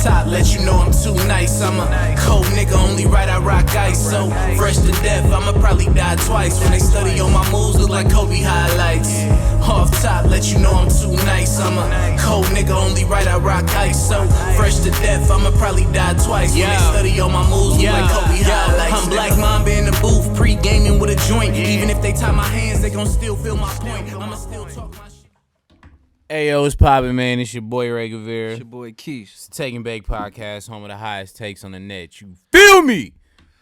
top, let you know I'm too nice. I'm a cold nigga, only right I rock ice. So fresh to death, I'ma probably die twice. When they study on my moves, look like Kobe highlights. Off top, let you know I'm too nice. I'm a cold nigga, only right I rock ice. So fresh to death, I'ma probably die twice. When they study on my moves, look like Kobe highlights. I'm Black Mamba in the booth, pre-gaming with a joint. Even if they tie my hands, they gon' still feel my point. I'ma still talk my shit. Hey yo, it's poppin', man. It's your boy Ray Guevara. It's your boy Kese. It's the Take and Bake Podcast, home of the highest takes on the net. You feel me?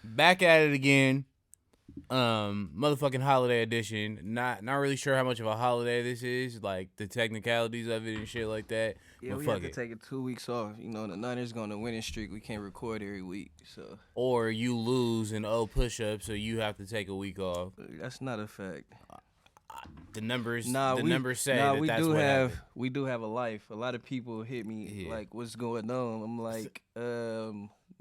Back at it again. Motherfucking holiday edition. Not really sure how much of a holiday this is, like the technicalities of it and shit like that. Yeah, but we have to take it 2 weeks off. You know, the Niners going to winning streak. We can't record every week, so. Or you lose and owe push-ups, so you have to take a week off. That's not a fact. The numbers say we that's do what have happened. We do have a life. A lot of people hit me like, "What's going on?" I'm like,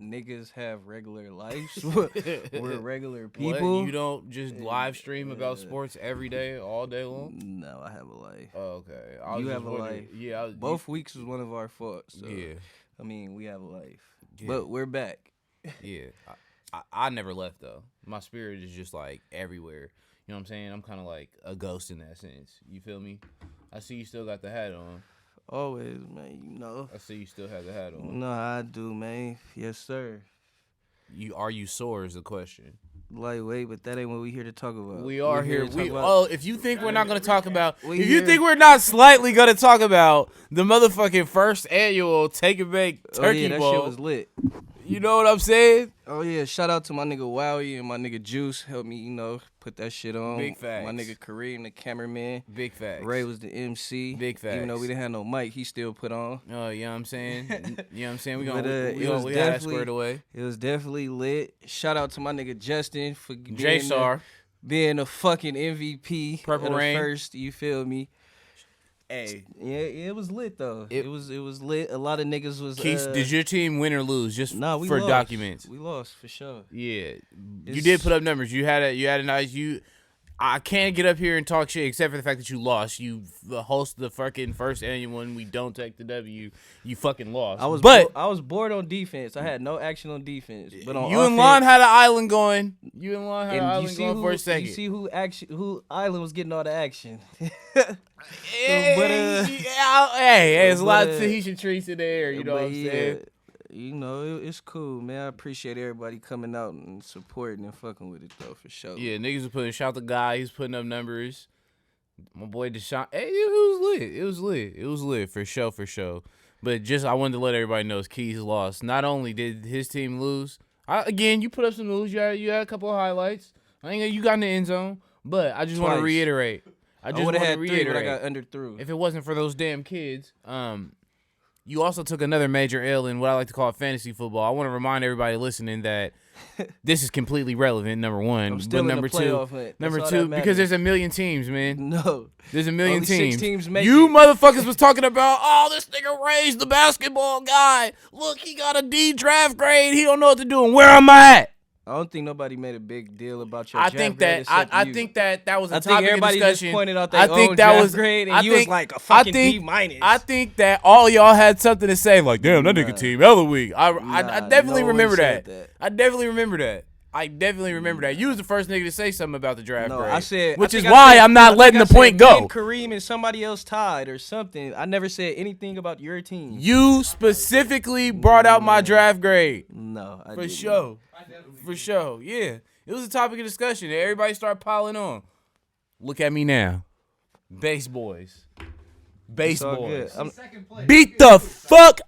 niggas have regular lives. We're regular people. What? You don't just live stream about sports every day, all day long? No, I have a life. Oh, okay. You have a life. Yeah. Both weeks was one of our faults. So, yeah. I mean, we have a life, Yeah. but we're back. Yeah. I never left though. My spirit is just like everywhere. You know what I'm saying? I'm kind of like a ghost in that sense. You feel me? I see you still got the hat on. Always, man. You know. I see you still have the hat on. No, I do, man. Yes, sir. Are you sore is the question. Lightweight, but that ain't what we here to talk about. We are here. If you think we're not going to talk about, you think we're not slightly going to talk about the motherfucking first annual Take and Bake Turkey that Bowl, shit was lit. You know what I'm saying? Oh yeah, shout out to my nigga Wowie and my nigga Juice, helped me, you know, put that shit on. Big facts. My nigga Kareem, the cameraman. Big facts. Ray was the MC. Big facts. Even though we didn't have no mic, he still put on. Oh, you know what I'm saying? You know what I'm saying? We But, had that squared away. It was definitely lit. Shout out to my nigga Justin for being a fucking MVP. Purple of the Rain. First, you feel me? Hey. Yeah, it was lit though. It was lit. A lot of niggas was. Keith, did your team win or lose? Just we for lost. documents. We lost for sure. Yeah, you did put up numbers. You had a nice. I can't get up here and talk shit except for the fact that you lost. You host the fucking first annual one. We don't take the W. You fucking lost. I was bored on defense. I had no action on defense. But on you offense, and Lon had an island going. You and Lon had an island going for a second. You see who island was getting all the action. Hey, there's a lot of Tahitian trees in the air. You know what I'm saying? You know, it's cool, man. I appreciate everybody coming out and supporting and fucking with it, though, for sure. Yeah, niggas was putting, shout the guy, he's putting up numbers. My boy Deshaun, hey, it was lit, for sure. But just, I wanted to let everybody know Keys lost. Not only did his team lose, again, you put up some moves, you had a couple of highlights. You got in the end zone, but I just want to reiterate. I would have had 3, but I got under through. If it wasn't for those damn kids, you also took another major L in what I like to call fantasy football. I want to remind everybody listening that this is completely relevant, number one. I'm still but number in the playoff hunt. Number two, because there's a million teams, man. No. There's a million Only teams. 6 teams make you it. motherfuckers was talking about, oh, this nigga Ray's the basketball guy. Look, he got a D draft grade. He don't know what to do. And where am I at? I don't think nobody made a big deal about your I draft think grade that except you. think that was a I topic think everybody of discussion. just pointed out their own draft grade, and you was like a fucking B-. I think that all y'all had something to say, like, damn, that nigga team hella weak. I definitely remember that. I definitely remember that. You was the first nigga to say something about the draft grade. I said, which is why I'm not letting the point go. Kareem and somebody else tied or something. I never said anything about your team. You specifically brought out my draft grade. No, I for didn't. sure. For sure, yeah. It was a topic of discussion. Everybody started piling on. Look at me now. Base boys. Beat the fuck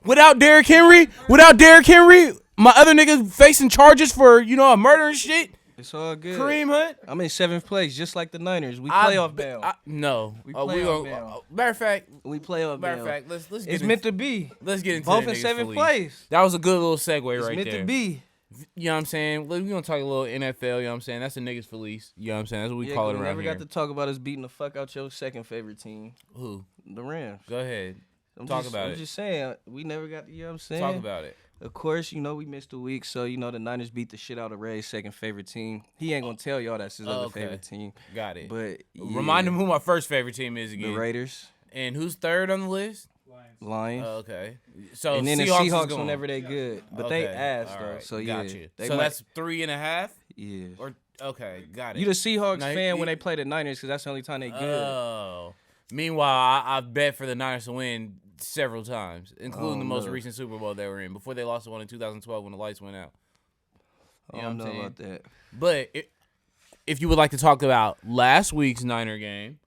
without Derrick Henry. My other niggas facing charges for, a murder and shit. It's all good. Kareem Hunt. I'm in 7th place, just like the Niners. We playoff bound. No. We playoff bound. Matter of fact. We playoff bound. Let's get it's meant to be. Let's get into both in 7th place. That was a good little segue it's right there. It's meant to be. You know what I'm saying? We're going to talk a little NFL, you know what I'm saying? That's the niggas Felice. You know what I'm saying? That's what we call it around here. We never got to talk about us beating the fuck out your second favorite team. Who? The Rams. Go ahead. Talk about it. I'm just saying, we never got, you know what I'm saying? Talk about it. Of course, we missed a week, so, the Niners beat the shit out of Ray's second favorite team. He ain't going to tell y'all that's his other favorite team. Got it. But Remind him who my first favorite team is again. The Raiders. And who's third on the list? Lions. Oh, okay. So And then the Seahawks, is Seahawks going. whenever they good, but they ass all though. right, So yeah, gotcha. they So might- that's 3.5. yeah. Or okay, got it. You the Seahawks Now, fan when they play the Niners because that's the only time they good. Oh. Meanwhile, I bet for the Niners to win several times, including the most know. recent Super Bowl they were in before they lost the one in 2012 when the lights went out. I don't know about that. But if you would like to talk about last week's Niner game,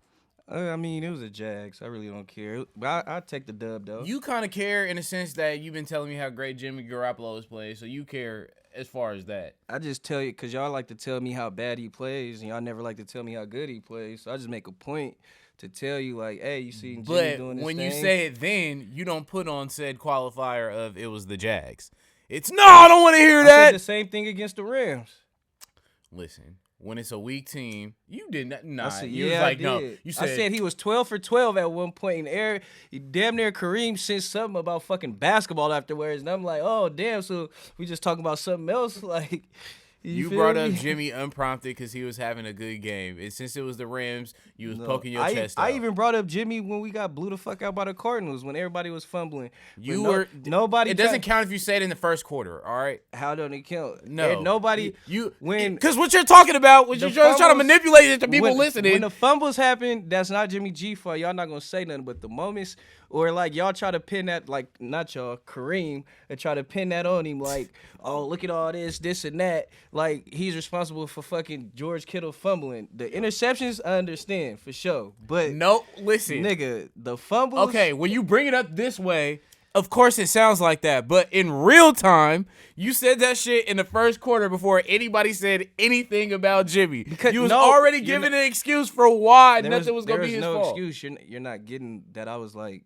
I mean, it was a Jags. I really don't care. But I take the dub though. you kind of care in the sense that you've been telling me how great Jimmy Garoppolo is playing, so you care as far as that. I just tell you because y'all like to tell me how bad he plays, and y'all never like to tell me how good he plays. So I just make a point to tell you, like, hey, you see Jimmy doing But this when thing? you say it, then you don't put on said qualifier of it was the Jags. It's no, I don't want to hear I that. said the same thing against the Rams. Listen, when it's a weak team, you did not. Nah, I said, you yeah, was like, I no. did. You I said he was 12 for 12 at one point in the air. He damn near Kareem said something about fucking basketball afterwards, and I'm like, oh damn, so we just talking about something else, like. You feel brought me? up Jimmy unprompted because he was having a good game. And since it was the Rams, you was poking your chest out. I even brought up Jimmy when we got blew the fuck out by the Cardinals when everybody was fumbling. You But were nobody. It doesn't count if you say it in the first quarter. All right. How don't it count? No. And nobody. When because what you're talking about, what the you're trying to fumbles- manipulate it to people when, listening. When the fumbles happen, that's not Jimmy G fault. Y'all not gonna say nothing. But the moments or like y'all try to pin that, like not y'all, Kareem, and try to pin that on him, like, oh look at all this and that. Like he's responsible for fucking George Kittle fumbling. The interceptions, I understand for sure. But no, listen, nigga, the fumbles. Okay, when you bring it up this way, of course it sounds like that. But in real time, you said that shit in the first quarter before anybody said anything about Jimmy. Because you was already giving an excuse for why nothing was gonna be his no fault. excuse. You're not getting that. I was like,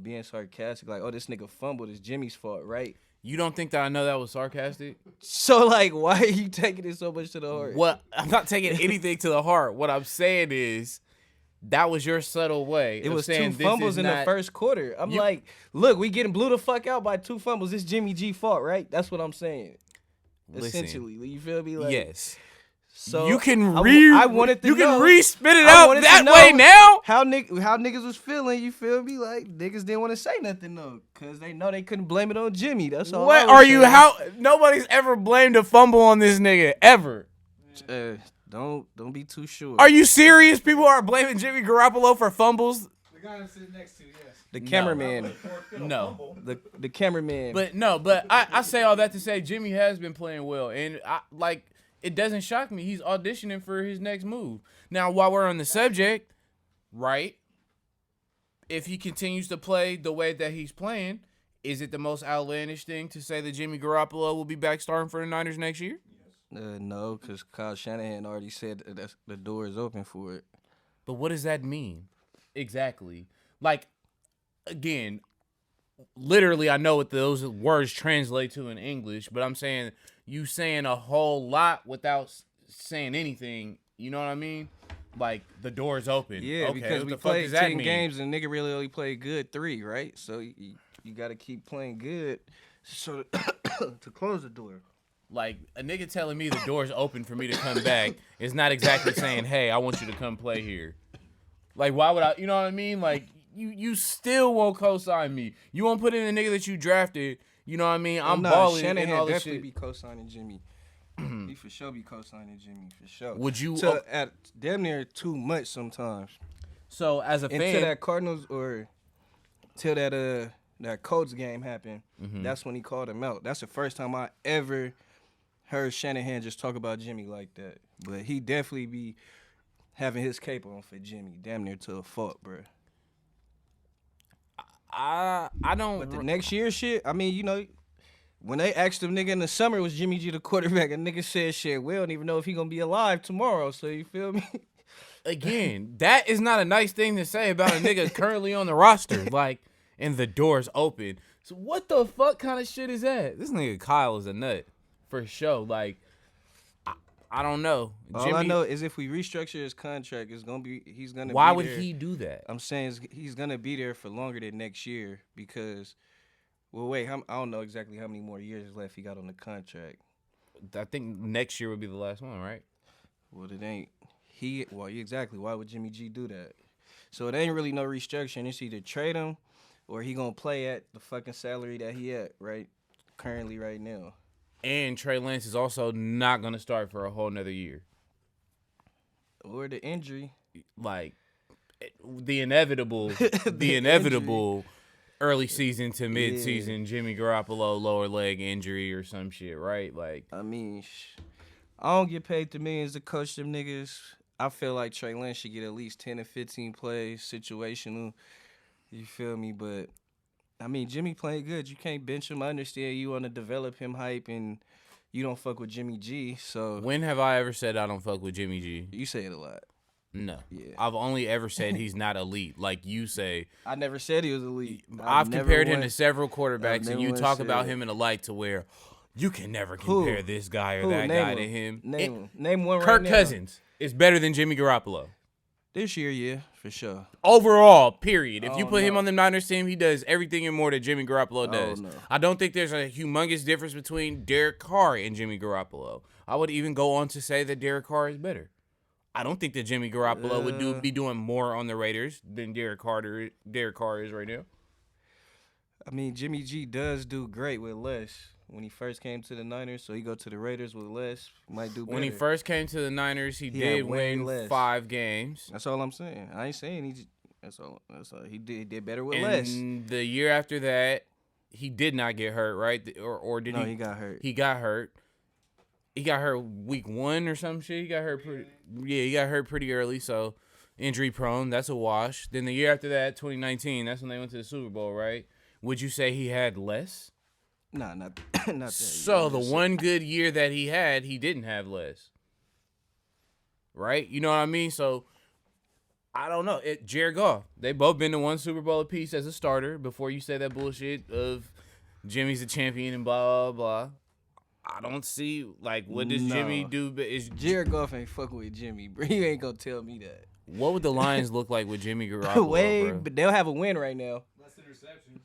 being sarcastic, like, oh, this nigga fumbled. It's Jimmy's fault, right? You don't think that I know that was sarcastic? So like, why are you taking it so much to the heart? What? I'm not taking anything to the heart. What I'm saying is, that was your subtle way. It of was saying two fumbles in the first quarter. I'm like, look, we getting blew the fuck out by two fumbles. It's Jimmy G fault, right? That's what I'm saying. Listen, essentially, you feel me? Like, yes. So you can I wanted to you know, can re-spit it I out wanted to that know way now. How niggas was feeling? You feel me? Like niggas didn't want to say nothing though, cause they know they couldn't blame it on Jimmy. That's all. What are you? How nobody's ever blamed a fumble on this nigga ever. Don't be too sure. Are you serious? People are blaming Jimmy Garoppolo for fumbles. The guy I'm sitting next to, yes. The cameraman. No. The cameraman. But I say all that to say Jimmy has been playing well, and it doesn't shock me. He's auditioning for his next move. Now, while we're on the subject, right? If he continues to play the way that he's playing, is it the most outlandish thing to say that Jimmy Garoppolo will be back starting for the Niners next year? No, because Kyle Shanahan already said that the door is open for it. But what does that mean? Exactly. Like, again, literally, I know what those words translate to in English, but I'm saying you saying a whole lot without saying anything. You know what I mean? Like, the door's open. Yeah, okay, because what we the fuck played does that 10 mean? games and nigga really only played good 3, right? So you got to keep playing good so to close the door. Like, a nigga telling me the door's open for me to come back is not exactly saying, hey, I want you to come play here. Like, why would I, you know what I mean? Like, you still won't co-sign me. You won't put in a nigga that you drafted. You know what I mean? I'm balling and Shanahan all this definitely shit. be co-signing Jimmy. He for sure be co-signing Jimmy, for sure. Would you... At damn near too much sometimes. So, as a fan... Until that Cardinals or till that Colts game happened, that's when he called him out. That's the first time I ever heard Shanahan just talk about Jimmy like that. But he definitely be having his cape on for Jimmy, damn near to a fault, bro. I don't... But the next year shit, I mean, when they asked him, nigga, in the summer, was Jimmy G the quarterback? A nigga said, shit, we don't even know if he gonna be alive tomorrow, so you feel me? Again, that is not a nice thing to say about a nigga currently on the roster. Like, and the door's open. So what the fuck kind of shit is that? This nigga Kyle is a nut. For sure. Like, I don't know. All I know is if we restructure his contract, he's gonna be Why be would there. he do that? I'm saying he's gonna be there for longer than next year because, well, wait, I don't know exactly how many more years left he got on the contract. I think next year would be the last one, right? Well, it ain't. Exactly. Why would Jimmy G do that? So it ain't really no restructuring. It's either trade him or he gonna play at the fucking salary that he at currently right now. And Trey Lance is also not gonna start for a whole nother year. Or the injury. Like the inevitable early season to mid season Jimmy Garoppolo lower leg injury or some shit, right? Like, I mean, I don't get paid the millions to coach them niggas. I feel like Trey Lance should get at least 10 or 15 plays, situational. You feel me? But, I mean, Jimmy playing good. You can't bench him. I understand you want to develop him hype and you don't fuck with Jimmy G. So when have I ever said I don't fuck with Jimmy G? you say it a lot. No. Yeah. I've only ever said he's not elite, like you say. I never said he was elite. I've compared him to several quarterbacks, and you talk about it. him in a light to where you can never compare this guy or that guy to him. Name one right Kirk now. Cousins is better than Jimmy Garoppolo. This year, yeah, for sure. Overall, period. If you Oh, put him no. on the Niners team, he does everything and more that Jimmy Garoppolo Oh, does. no. I don't think there's a humongous difference between Derek Carr and Jimmy Garoppolo. I would even go on to say that Derek Carr is better. I don't think that Jimmy Garoppolo would be doing more on the Raiders than Derek Carr is right now. I mean, Jimmy G does do great with less. When he first came to the Niners, so he go to the Raiders with less, might do better. When he first came to the Niners, he He did had way win less. 5 games. That's all I'm saying. I ain't saying he. That's all. He did better with And less. the year after that, he did not get hurt, right? Or did No, he? he got hurt. He got hurt. He got hurt week 1 or some shit. He got hurt he got hurt pretty early, so injury prone. That's a wash. Then the year after that, 2019, that's when they went to the Super Bowl, right? Would you say he had less? Nah, not that. So the one good year that he had, he didn't have less. Right? You know what I mean? So I don't know. Jared Goff, they both been to one Super Bowl apiece as a starter before you say that bullshit of Jimmy's the champion and blah, blah, blah. I don't see, like, what does Jimmy do? Jared Goff ain't fucking with Jimmy, bro. You ain't gonna tell me that. What would the Lions look like with Jimmy Garoppolo, bro? But they'll have a win right now.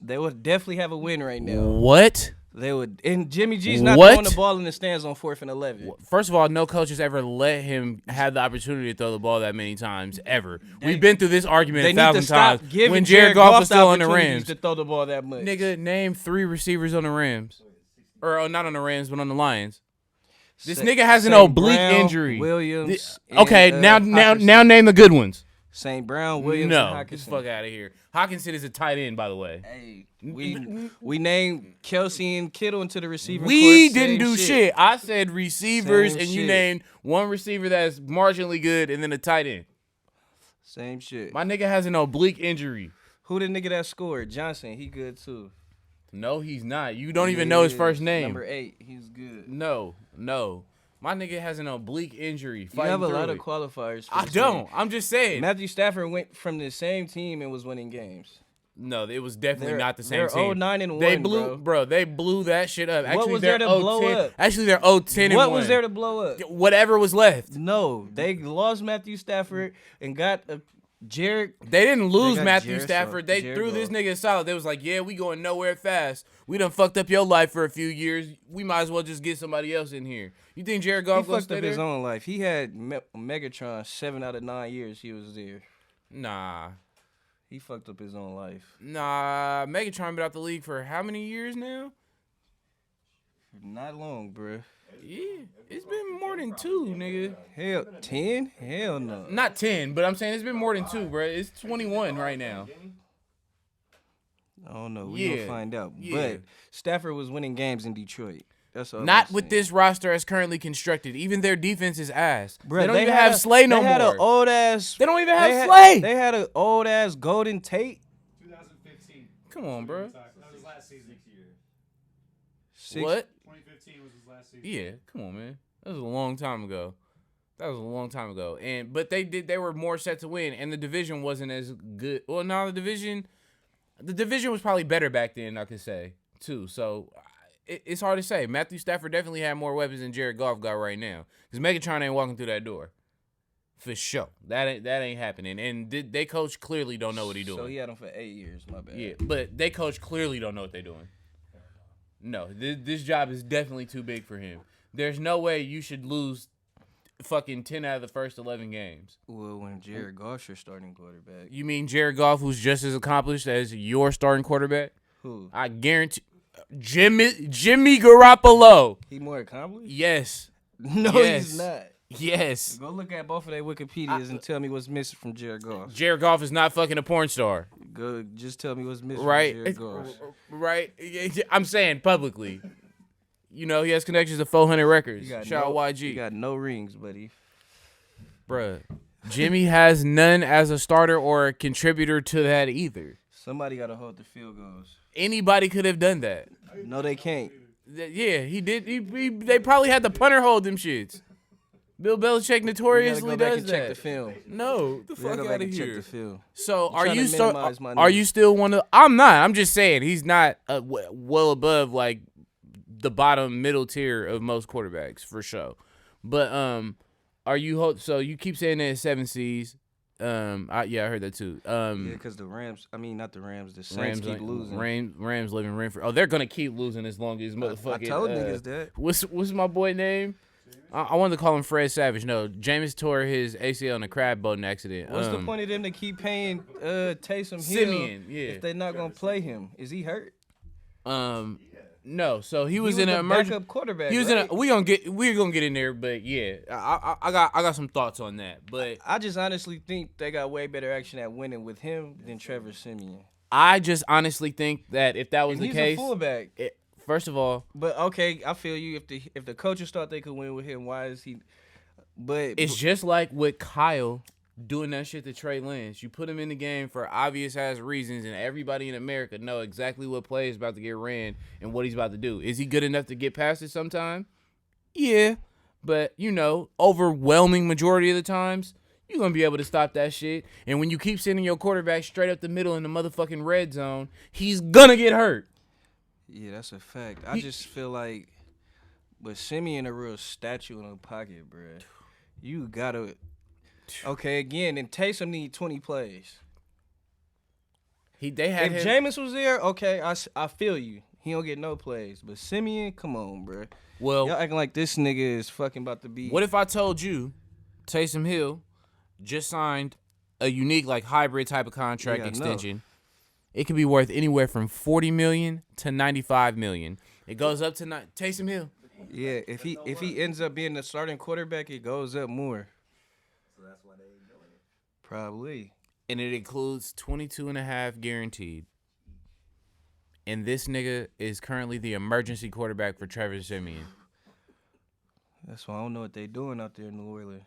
They would definitely have a win right now. What? They would, and Jimmy G's not What? throwing the ball in the stands on 4th and 11. First of all, no coach has ever let him have the opportunity to throw the ball that many times, ever. We've been through this argument They 1,000 need to stop times. giving When Jared Goff was still on the opportunities Rams. to throw the ball that much. Nigga, name 3 receivers on the Rams. Or not on the Rams, but on the Lions. This nigga has an St. oblique Brown, injury. Williams. Okay, and, now Hockenson. name the good ones. St. Brown, Williams, No, and get the Hockenson. fuck out of here. Hockenson is a tight end, by the way. Hey, we named Kelsey and Kittle into the receiving We corps, didn't same do shit. I said receivers, Same and you shit. named one receiver that's marginally good, and then a tight end. Same shit. My nigga has an oblique injury. Who the nigga that scored? Johnson. He good too. No, he's not. You don't even know his first name. Number 8. He's good. No. My nigga has an oblique injury. You have a lot of it. qualifiers. For I this don't. game. I'm just saying. Matthew Stafford went from the same team and was winning games. No, it was definitely They're- not the same they're team. 0-9-1, They blew, bro. They blew that shit up. Actually, was they're there to blow 0-10. up? Actually, they're 0-10 and What 1. was there to blow up? Whatever was left. No, they lost Matthew Stafford and got Jared. They didn't lose got Matthew Jared Stafford. They Jared threw this Goff. nigga solid. They was like, yeah, we going nowhere fast. We done fucked up your life for a few years. We might as well just get somebody else in here. You think Jared He Goff gonna fucked stay up his there? own life. He had Megatron 7 out of 9 years he was there. Nah. He fucked up his own life. Nah. Megatron been out the league for how many years now? Not long, bruh. Yeah. It's been more than 2, nigga. Hell, 10? Hell no. Not 10, but I'm saying it's been more than 2, bro. It's 21 right now. I don't know. We Yeah. gonna find out. Yeah. But Stafford was winning games in Detroit. That's all. Not I'm with saying. this roster as currently constructed. Even their defense is ass. Bruh, they don't even had have Slay no They had more. an old ass. They don't even have they had- Slay. They had an old ass Golden Tate. 2015. Come on, bro. That was his last season. What? 2015 was his last season. Yeah, come on, man. That was a long time ago. They were more set to win, and the division wasn't as good. Well, no, the division was probably better back then, I could say, too. So it's hard to say. Matthew Stafford definitely had more weapons than Jared Goff got right now, because Megatron ain't walking through that door. For sure. That ain't happening. And they coach clearly don't know what he doing. So he had him for 8 years. My bad. Yeah, but they coach clearly don't know what they're doing. No, this job is definitely too big for him. There's no way you should lose fucking 10 out of the first 11 games. Well, when Jared Goff's your starting quarterback. You mean Jared Goff, who's just as accomplished as your starting quarterback? Who? I guarantee. Jimmy Garoppolo. He more accomplished? Yes. No, Yes. he's not. Yes. Go look at both of their Wikipedias and tell me what's missing from Jared Goff. Jared Goff is not fucking a porn star. Go, just tell me what's missing Right? from Jared Goff. Right? I'm saying publicly. You know, he has connections to 400 records. Shout out YG. You got no rings, buddy. Bruh. Jimmy has none as a starter or a contributor to that either. Somebody got to hold the field goals. Anybody could have done that. No, they can't. Yeah, he did. They probably had the punter hold them shits. Bill Belichick notoriously go back does and that. check the film. No, the You gotta fuck go out back of and check here. the film. So You're trying to minimize my are nigga. you still one of? I'm not. I'm just saying he's not well above like the bottom middle tier of most quarterbacks for sure. But are you so you keep saying that it's 7 C's? I heard that too. Yeah, because the Rams. I mean, not the Rams. The Saints keep losing. Rams living rent free. Oh, they're gonna keep losing as long as motherfucking. I told niggas that. What's my boy name? I wanted to call him Fred Savage. No, Jameis tore his ACL in a crab boating accident. What's the point of them to keep paying Taysom Hill Simeon, yeah. if they're not gonna play him? Is he hurt? No. So he was in a an backup quarterback. He was right? we're gonna get in there, but yeah, I got some thoughts on that. But I just honestly think they got way better action at winning with him than Trevor Simeon. I just honestly think that if that was And the he's case, a fullback. first of all, But okay, I feel you. If the coaches thought they could win with him, why is he? But it's just like with Kyle doing that shit to Trey Lance. You put him in the game for obvious ass reasons, and everybody in America know exactly what play is about to get ran and what he's about to do. Is he good enough to get past it sometime? Yeah, but you know, overwhelming majority of the times, you're gonna be able to stop that shit. And when you keep sending your quarterback straight up the middle in the motherfucking red zone, he's gonna get hurt. yeah, that's a fact. I just feel like, but Simeon a real statue in the pocket, bruh. You gotta. Okay, again, and Taysom need 20 plays. They had If him. Jameis was there, okay, I feel you. He don't get no plays. But Simeon, come on, bruh. Well, Y'all acting like this nigga is fucking about to be. what if I told you Taysom Hill just signed a unique like hybrid type of contract Yeah, I know. extension? It could be worth anywhere from $40 million to $95 million. It goes up to Taysom Hill. Yeah, if he ends up being the starting quarterback, it goes up more. So that's why they ain't doing it. Probably. And it includes 22.5 guaranteed. And this nigga is currently the emergency quarterback for Trevor Simeon. That's why I don't know what they doing out there in New Orleans.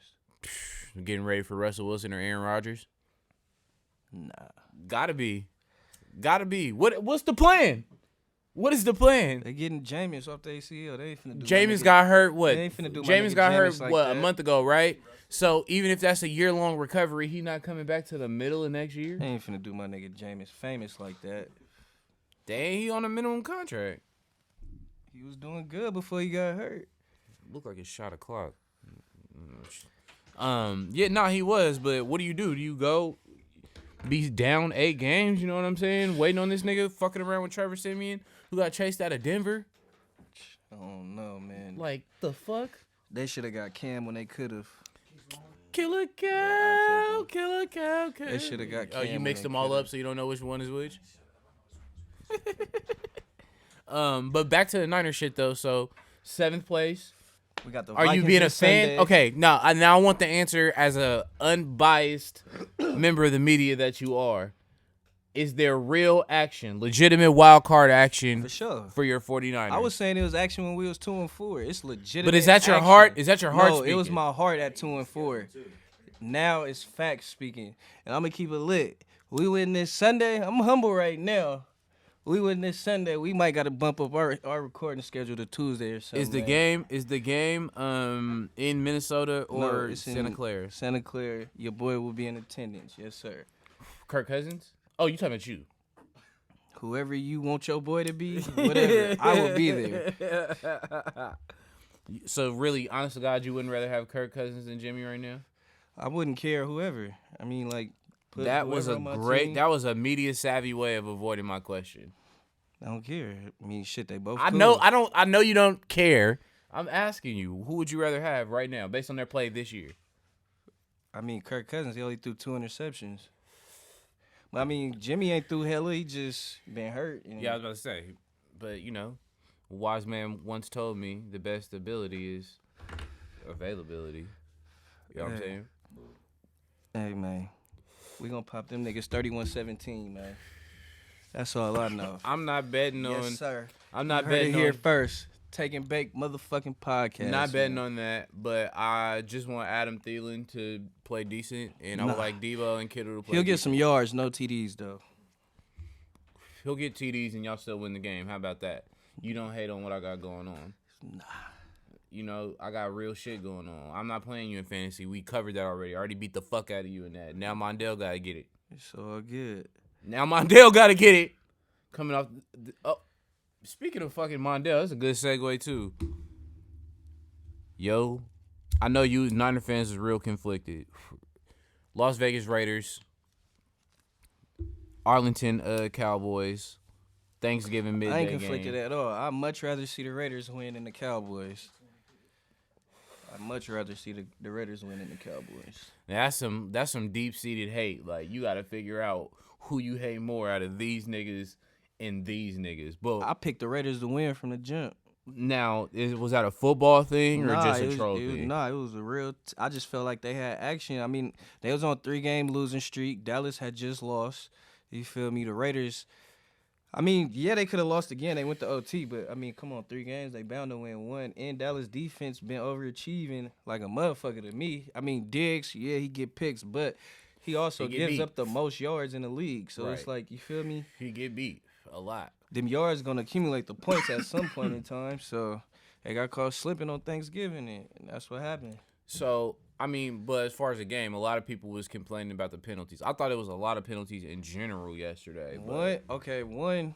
Getting ready for Russell Wilson or Aaron Rodgers? Nah. Gotta be. What's the plan? What is the plan? They getting Jameis off the ACL. They ain't finna do Jameis got hurt, what? They ain't finna do my Jameis nigga got hurt, Jameis like what, that. a month ago, right? So even if that's a year-long recovery, he not coming back to the middle of next year? They ain't finna do my nigga Jameis famous like that. Dang, he on a minimum contract. He was doing good before he got hurt. Look like a shot o'clock. He was, but what do? Do you go be down 8 games, you know what I'm saying? Waiting on this nigga fucking around with Trevor Simeon, who got chased out of Denver? I don't know, man. Like, the fuck? They should have got Cam when they could have. Killer cow. They should have got Cam. Oh, you when mixed they them all coulda. up so you don't know which one is which? But back to the Niners shit, though. So, 7th place. We got the Are you Vikings being a this fan? Sunday. Okay, now I want the answer as a unbiased member of the media that you are. Is there real action, legitimate wild card action For sure. for your 49ers? I was saying it was action when we was 2-4. It's legitimate. But is that your action. heart? Is that your heart No, it was speaking? my heart at 2-4. Now it's facts speaking, and I'm gonna keep it lit. We win this Sunday. I'm humble right now. We win this Sunday. We might got to bump up our recording schedule to Tuesday or something. Is the game in Minnesota or it's in Santa Clara? Santa Clara. Your boy will be in attendance. Yes, sir. Kirk Cousins? Oh, you talking about you? Whoever you want your boy to be, whatever, I will be there. So really, honest to God, you wouldn't rather have Kirk Cousins than Jimmy right now? I wouldn't care whoever. I mean, like, put That was whoever a on my great. team. That was a media savvy way of avoiding my question. I don't care. I mean, shit, they both. I cool. know. I know you don't care. I'm asking you, who would you rather have right now, based on their play this year? I mean, Kirk Cousins, he only threw 2 interceptions. But I mean, Jimmy ain't threw hella. He just been hurt. And Yeah, I was about to say, but you know, a wise man once told me the best ability is availability. You know what I'm saying? Hey, man. We gonna pop them niggas 31-17, man. That's all I know. I'm not betting on. Yes, sir. I'm not You heard it betting here on. first. Taking Bake motherfucking podcast. Not betting man. on that, but I just want Adam Thielen to play decent, and I would like Debo and Kittle to play. He'll get decent. some yards, no TDs though. He'll get TDs, and y'all still win the game. How about that? You don't hate on what I got going on. Nah. You know, I got real shit going on. I'm not playing you in fantasy. We covered that already. I already beat the fuck out of you in that. Now Mondale got to get it. It's all good. Now Mondale got to get it. Coming off. Oh, speaking of fucking Mondale, that's a good segue, too. Yo, I know you Niner fans is real conflicted. Las Vegas Raiders, Arlington Cowboys, Thanksgiving midday I ain't conflicted game. at all. I'd much rather see the Raiders win than the Cowboys. I'd much rather see the Raiders win than the Cowboys. Now, that's some deep-seated hate. Like, you got to figure out who you hate more out of these niggas and these niggas. But I picked the Raiders to win from the jump. now, was that a football thing or just a troll it thing? was a real. I just felt like they had action. I mean, they was on 3-game losing streak. Dallas had just lost. You feel me? The Raiders. I mean, yeah, they could have lost again. They went to OT, but I mean, come on, 3 games, they bound to win 1. And Dallas defense been overachieving like a motherfucker to me. I mean, Diggs, yeah, he get picks, but he also He get gives beat. up the most yards in the league. So it's Right. like, you feel me? He get beat a lot. Them yards gonna accumulate the points at some point in time. So they got caught slipping on Thanksgiving, and that's what happened. So, I mean, but as far as the game, a lot of people was complaining about the penalties. I thought it was a lot of penalties in general yesterday. But One.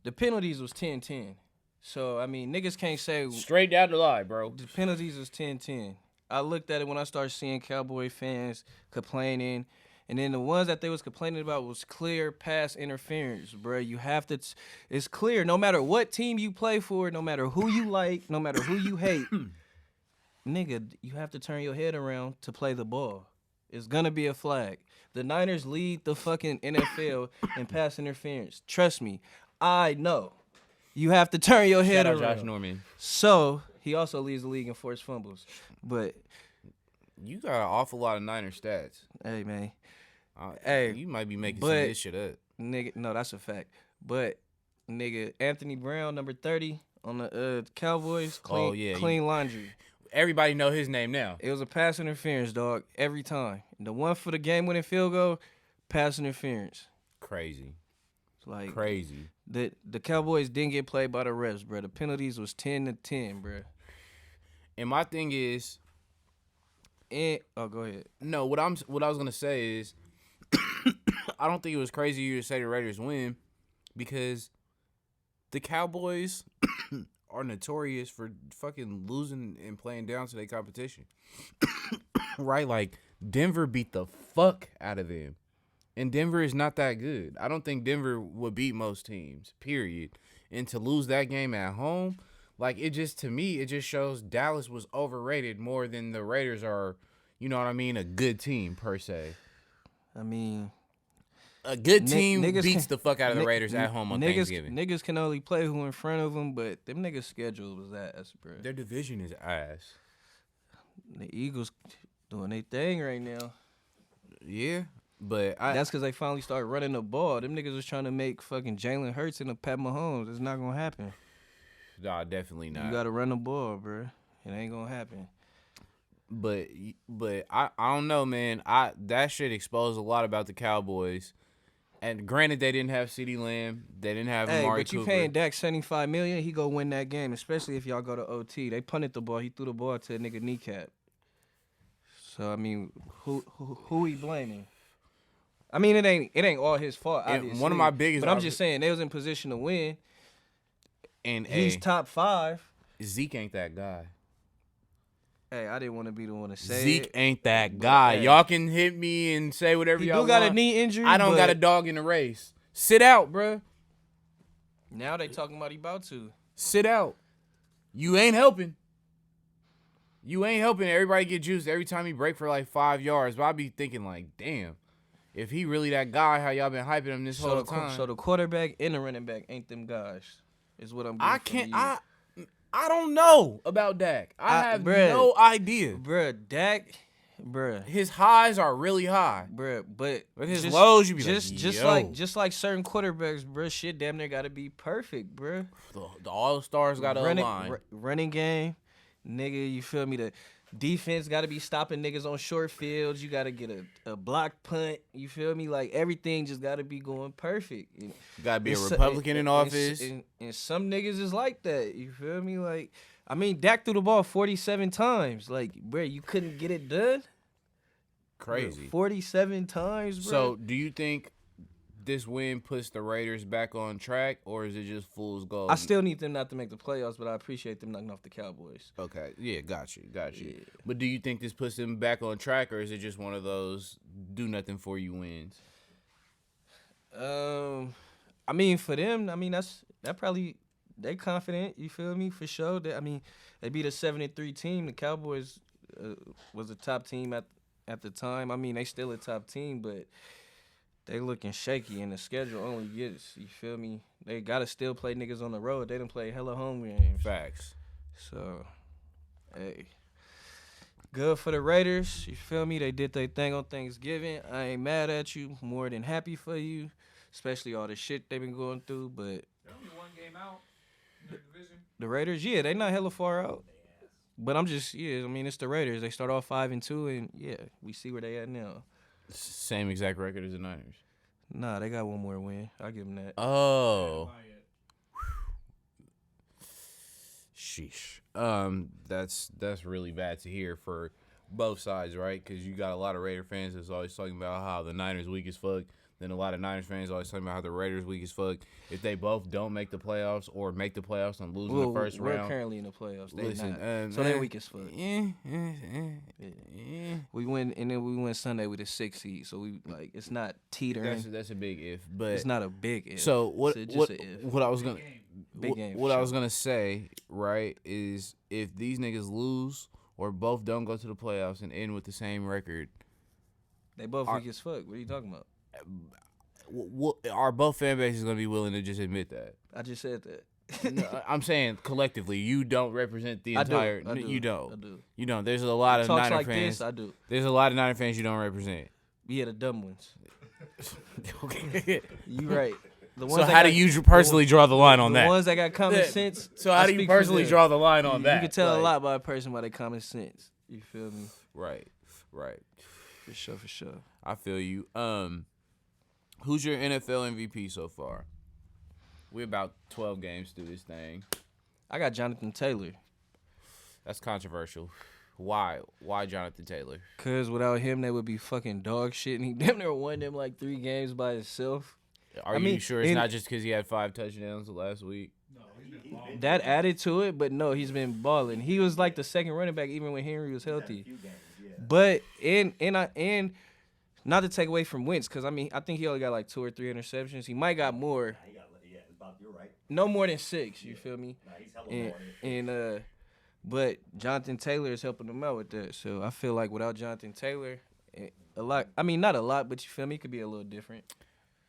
The penalties was 10-10. So, I mean, niggas can't say straight down the line, bro. the penalties was 10-10. I looked at it when I started seeing Cowboy fans complaining. And then the ones that they was complaining about was clear pass interference, bro. You have to, it's clear. No matter what team you play for, no matter who you like, no matter who you hate, nigga, you have to turn your head around to play the ball. It's gonna be a flag. The Niners lead the fucking NFL in pass interference. Trust me, I know. You have to turn your head Shout out around. Josh Norman. So he also leads the league in forced fumbles. But You got an awful lot of Niner stats. hey, man. Hey, you might be making some of but- this shit up. Nigga, no, that's a fact. But nigga, Anthony Brown, number 30 on the Cowboys, clean, Oh, yeah, clean laundry. Everybody know his name now. It was a pass interference, dog, every time. The one for the game-winning field goal, pass interference. Crazy. Like Crazy. the Cowboys didn't get played by the refs, bro. The penalties was 10-10, bro. And my thing is, And go ahead. no, what I was gonna say is, I don't think it was crazy of you to say the Raiders win, because the Cowboys are notorious for fucking losing and playing down to their competition. Right? Like, Denver beat the fuck out of them. And Denver is not that good. I don't think Denver would beat most teams, period. And to lose that game at home, like, it just, to me, it just shows Dallas was overrated more than the Raiders are, you know what I mean, a good team, per se. I mean, A good team niggas beats can- the fuck out of the Ni- Raiders at home on niggas, Thanksgiving. Niggas can only play who in front of them, but them niggas' schedule was ass, bro. Their division is ass. The Eagles doing their thing right now. Yeah, but I That's because they finally started running the ball. Them niggas was trying to make fucking Jalen Hurts into Pat Mahomes. It's not gonna happen. nah, definitely not. You gotta run the ball, bro. It ain't gonna happen. But I don't know, man. That shit exposed a lot about the Cowboys. And granted, they didn't have CeeDee Lamb. They didn't have Hey, Amari but you Cooper. paying Dak $75 million, he go win that game, especially if y'all go to OT. They punted the ball. He threw the ball to a nigga kneecap. So I mean, who he blaming? I mean, it ain't all his fault. And Obviously. one of my biggest But I'm just saying they was in position to win. And He's top 5. Zeke ain't that guy. Hey, I didn't want to be the one to say Zeke it. ain't that guy. hey. Y'all can hit me and say whatever He y'all do got want. a knee injury. I don't but got a dog in the race. Sit out, bruh. Now they talking about he about to. Sit out. You ain't helping. You ain't helping everybody get juiced every time he break for like 5 yards. But I be thinking like, damn, if he really that guy, how y'all been hyping him this whole time? So the quarterback and the running back ain't them guys. Is what I'm. I can't. I don't know about Dak. I have no idea. Bruh, Dak, bruh. His highs are really high, Bruh, but his lows, you be just like certain quarterbacks, bruh, shit damn near gotta be perfect, bruh. The all stars gotta align. Running game, nigga, you feel me? The defense gotta be stopping niggas on short fields. You gotta get a block punt. You feel me? Like everything just gotta be going perfect. You gotta be a Republican in office. And some niggas is like that. You feel me? Like, I mean, Dak threw the ball 47 times. Like, bruh, you couldn't get it done? Crazy. 47 times, bro. So, do you think this win puts the Raiders back on track, or is it just fool's gold? I still need them not to make the playoffs, but I appreciate them knocking off the Cowboys. Okay. Yeah, got you. Yeah. But do you think this puts them back on track, or is it just one of those do nothing for you wins? I mean, for them, I mean, that probably they confident. You feel me? For sure. I mean, they beat a 7-3 team. The Cowboys was a top team at the time. I mean, they still a top team, but they looking shaky, and the schedule only gets, you feel me? They got to still play niggas on the road. They done play hella home games. Facts. So, hey. Good for the Raiders. You feel me? They did their thing on Thanksgiving. I ain't mad at you. More than happy for you, especially all the shit they been going through. But They're only one game out in their division. the Raiders, yeah, they not hella far out. But I'm just, I mean, it's the Raiders. They start off 5-2, and yeah, we see where they at now. Same exact record as the Niners. Nah, they got one more win. I'll give them that. Oh. Sheesh. That's really bad to hear for both sides, right? Because you got a lot of Raider fans that's always talking about how the Niners weak as fuck. Then a lot of Niners fans always talking about how the Raiders weak as fuck. If they both don't make the playoffs or make the playoffs and lose in the first round. We're currently in the playoffs. They Listen, not. So they're weak as fuck. Yeah. We win, and then we win Sunday with a 6 seed. So we like it's not teetering. That's a big if, but it's not a big if. So what It's what just a if. what I was gonna Big game. what I was gonna say, right, is if these niggas lose or both don't go to the playoffs and end with the same record, They both weak as fuck. What are you talking about? are both fan bases gonna be willing to just admit that? I just said that. No, I'm saying collectively, you don't represent the entire. I do. You don't. I do. You don't. There's a lot of Talks Niner like fans. this, I do. There's a lot of Niner fans you don't represent. Yeah, the dumb ones. Okay. You right. The So how do you personally draw the line on the that? ones that got common sense. So how I do you speak for personally them. draw the line on that? You can tell Like- a lot by a person by their common sense. You feel me? Right. For sure. I feel you. Who's your NFL MVP so far? We're about 12 games through this thing. I got Jonathan Taylor. That's controversial. Why? Why Jonathan Taylor? Cause without him, they would be fucking dog shit. And he damn near won them like 3 games by himself. Are you sure it's not just because he had 5 touchdowns last week? No, he's been balling. That added to it, but no, he's been balling. He was like the second running back even when Henry was healthy. Few games, yeah. But and not to take away from Wentz, cause I mean I think he only got like 2 or 3 interceptions. He might got more. He got, yeah, it's about, you're right. No more than 6. You feel me? Nah, he's hella And more than it. but Jonathan Taylor is helping them out with that. So I feel like without Jonathan Taylor, a lot. I mean, not a lot, but you feel me? It could be a little different.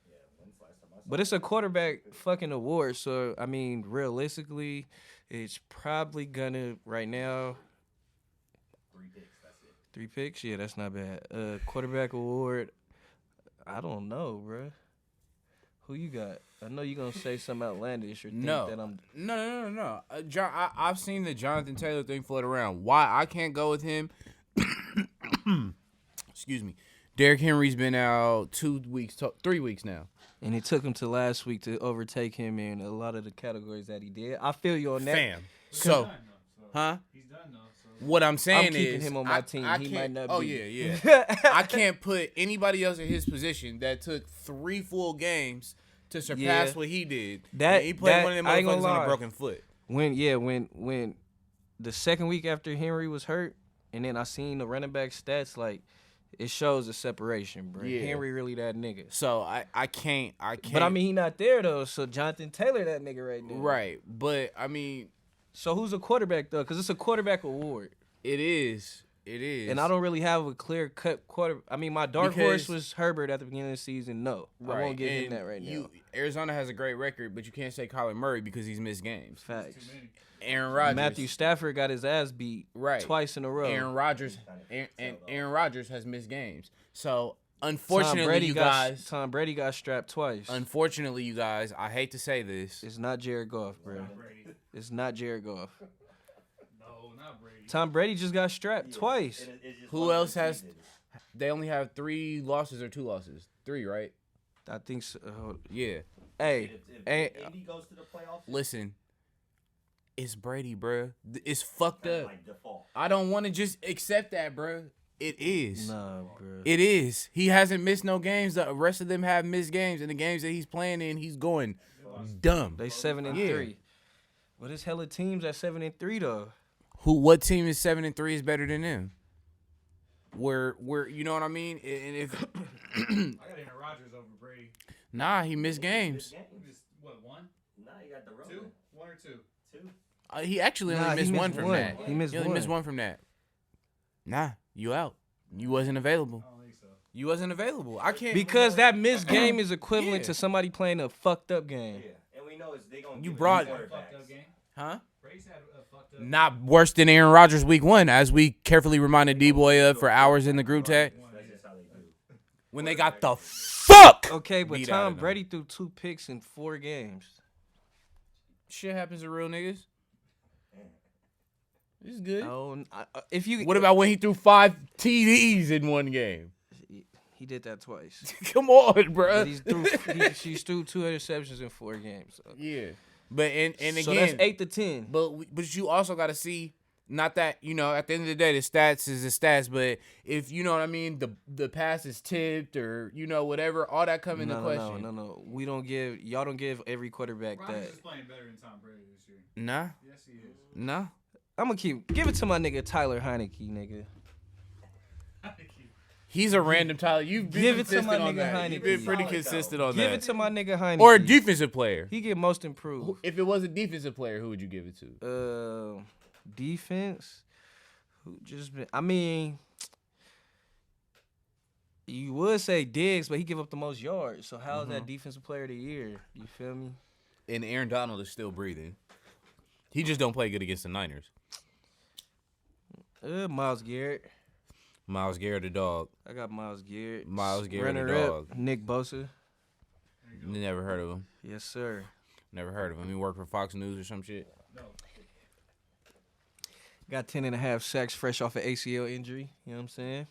Yeah, when's the last time I saw But it's a quarterback fucking award. So I mean, realistically, it's probably gonna right now 3 picks, that's it. 3 picks. Yeah, that's not bad. Quarterback award. I don't know, bruh. Who you got? I know you're gonna say something outlandish or think that I'm. No. I've seen the Jonathan Taylor thing float around. Why I can't go with him? Excuse me. Derrick Henry's been out 2 weeks, 3 weeks now. And it took him to last week to overtake him in a lot of the categories that he did. I feel you on that. Fam. He's So, done, though, so huh? He's done though. So What I'm saying I'm keeping is, him on my team. I He can't- might not Oh be. yeah. I can't put anybody else in his position that took 3 full games to surpass Yeah. what he did. That- And he played that- one of them I ain't gonna motherfuckers on a lie. broken foot. When the second week after Henry was hurt, and then I seen the running back stats, like it shows a separation, bro. Yeah. Henry really that nigga. So I can't. But I mean, he not there though. So Jonathan Taylor, that nigga right there. Right, but I mean, So who's a quarterback though? Because it's a quarterback award, It is. It is. and I don't really have a clear cut quarter. I mean, my dark horse Because- was Herbert at the beginning of the season. No, I won't give him and that right now. Arizona has a great record, but you can't say Kyler Murray because he's missed games. Facts. Aaron Rodgers. Matthew Stafford got his ass beat Right. twice in a row. Aaron Rodgers. Aaron Rodgers has missed games. So unfortunately, Tom Brady got strapped twice. Unfortunately, you guys, I hate to say this. It's not Jared Goff, bro. Brady. It's not Jared Goff. No, not Brady. Tom Brady just got strapped twice. It's just Who one of else them has? seasons. They only have 3 losses or 2 losses. 3, right? I think so. Yeah. Hey, If Indy goes to the playoffs, Listen, it's Brady, bruh. It's fucked that's up. like default. I don't want to just accept that, bruh. It is. nah, bro. It is. He hasn't missed no games. The rest of them have missed games, and the games that he's playing in, he's going dumb. They 7-3. But it's hella teams at 7-3 though. What team is 7-3 is better than them? Where you know what I mean? And if I got Aaron Rodgers over Brady. nah, he missed games. He missed, what, 1? Nah, you got the road. 2? 1 or 2? Two. He actually Nah, only he missed one missed from one. that. He missed only one. missed one from that. Nah, you out. You wasn't available. I don't think so. You wasn't available. I can't Because that missed game is equivalent Yeah. to somebody playing a fucked up game. Yeah, and we know they gonna. You give it to brought- the Fucked quarterbacks. up game. huh? Brady's had a fucked up Not worse than Aaron Rodgers week 1, as we carefully reminded D-Boy of for hours in the group chat. That's just how they do. When they got the fuck. Okay, but beat out of Tom them. Brady threw 2 picks in 4 games. Shit happens to real niggas. It's good. Oh, if you What about when he threw 5 TDs in one game? he did that twice. Come on, But bro. he's threw 2 interceptions in 4 games. So, Yeah, but and so again, that's 8-10. but you also got to see, not that, you know, at the end of the day the stats is the stats, but if you know what I mean, the pass is tipped or you know whatever, all that come into question. No. Y'all don't give every quarterback Rodgers that. is playing better than Tom Brady this year. Nah, Yes, he is. nah. I'm gonna give it to my nigga Tyler Heineke, nigga. He's a random Tyler. You've been Give it to consistent my on nigga that. You've been Heineke. pretty Solid, consistent though. on Give that. it to my nigga Heineke. Or a defensive player. He get most improved. If it was a defensive player, who would you give it to? Defense. Who just been? I mean, you would say Diggs, but he give up the most yards. So how is that defensive player of the year? You feel me? And Aaron Donald is still breathing. He just don't play good against the Niners. Myles Garrett. Myles Garrett, the dog. I got Myles Garrett. Myles Garrett, the Runner-up, dog. Nick Bosa. Never heard of him. Yes, sir. Never heard of him. He worked for Fox News or some shit. Got 10.5 sacks fresh off an ACL injury. You know what I'm saying?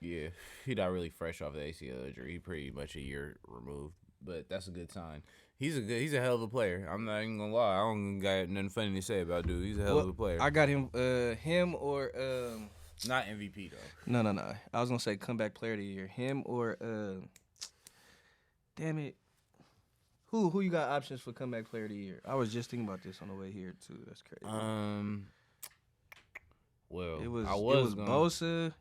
Yeah, he not really fresh off the ACL injury. He pretty much a year removed, but that's a good sign. He's a hell of a player. I'm not even gonna lie. I don't got nothing funny to say about dude. He's a hell of a player. I got him or Not MVP though. no. I was gonna say comeback player of the year. Him or damn it. Who you got options for comeback player of the year? I was just thinking about this on the way here too. That's crazy. Well, It was I was gonna, Bosa.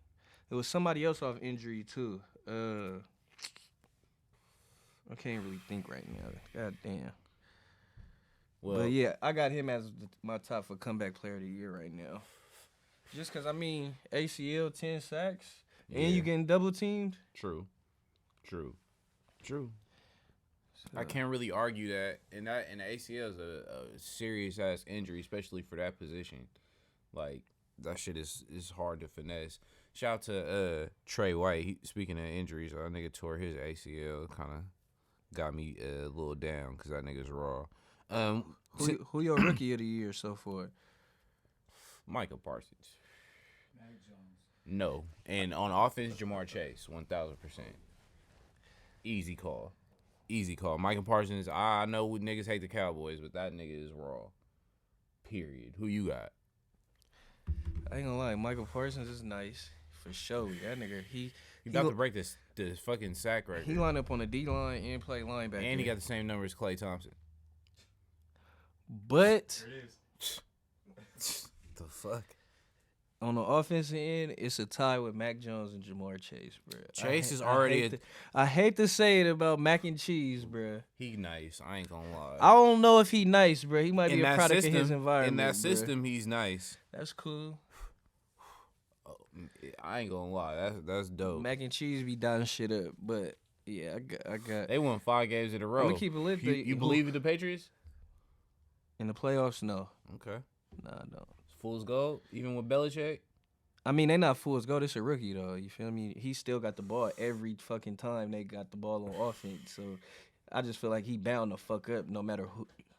It was somebody else off injury too. I can't really think right now. God damn. well, But yeah, I got him as my top for comeback player of the year right now. Just because, I mean, ACL, 10 sacks, and Yeah. you getting double teamed. True. I can't really argue that, and the ACL is a serious ass injury, especially for that position. Like that shit is hard to finesse. Shout out to Trey White. Speaking of injuries, that nigga tore his ACL. Kind of got me a little down because that nigga's raw. Who your rookie of the year so far? Michael Parsons. Mac Jones. No, and on offense, Jamar Chase, 1,000%. Easy call. Michael Parsons. I know niggas hate the Cowboys, but that nigga is raw. Period. Who you got? I ain't gonna lie, Michael Parsons is nice for sure. That nigga, he About to break this fucking sack record. he lined up on the D line and play linebacker. And he got the same number as Klay Thompson. But There it is. The fuck? on the offensive end, it's a tie with Mac Jones and Jamar Chase, bro. Chase is already I hate to say it about Mac and Cheese, bro. he nice. I ain't gonna lie. I don't know if he nice, bro. He might be in a that product system, of his environment. in that bruh. system, he's nice. That's cool. I ain't gonna lie. That's dope. Mac and Cheese be dotting shit up, but yeah, I got They won 5 games in a row. I'ma keep it lit. You believe in the Patriots? in the playoffs? No, Okay. nah, I don't. Fool's gold, even with Belichick. I mean, they not fools. Go, this a rookie though. You feel me? He still got the ball every fucking time they got the ball on offense. So I just feel like he bound to fuck up no matter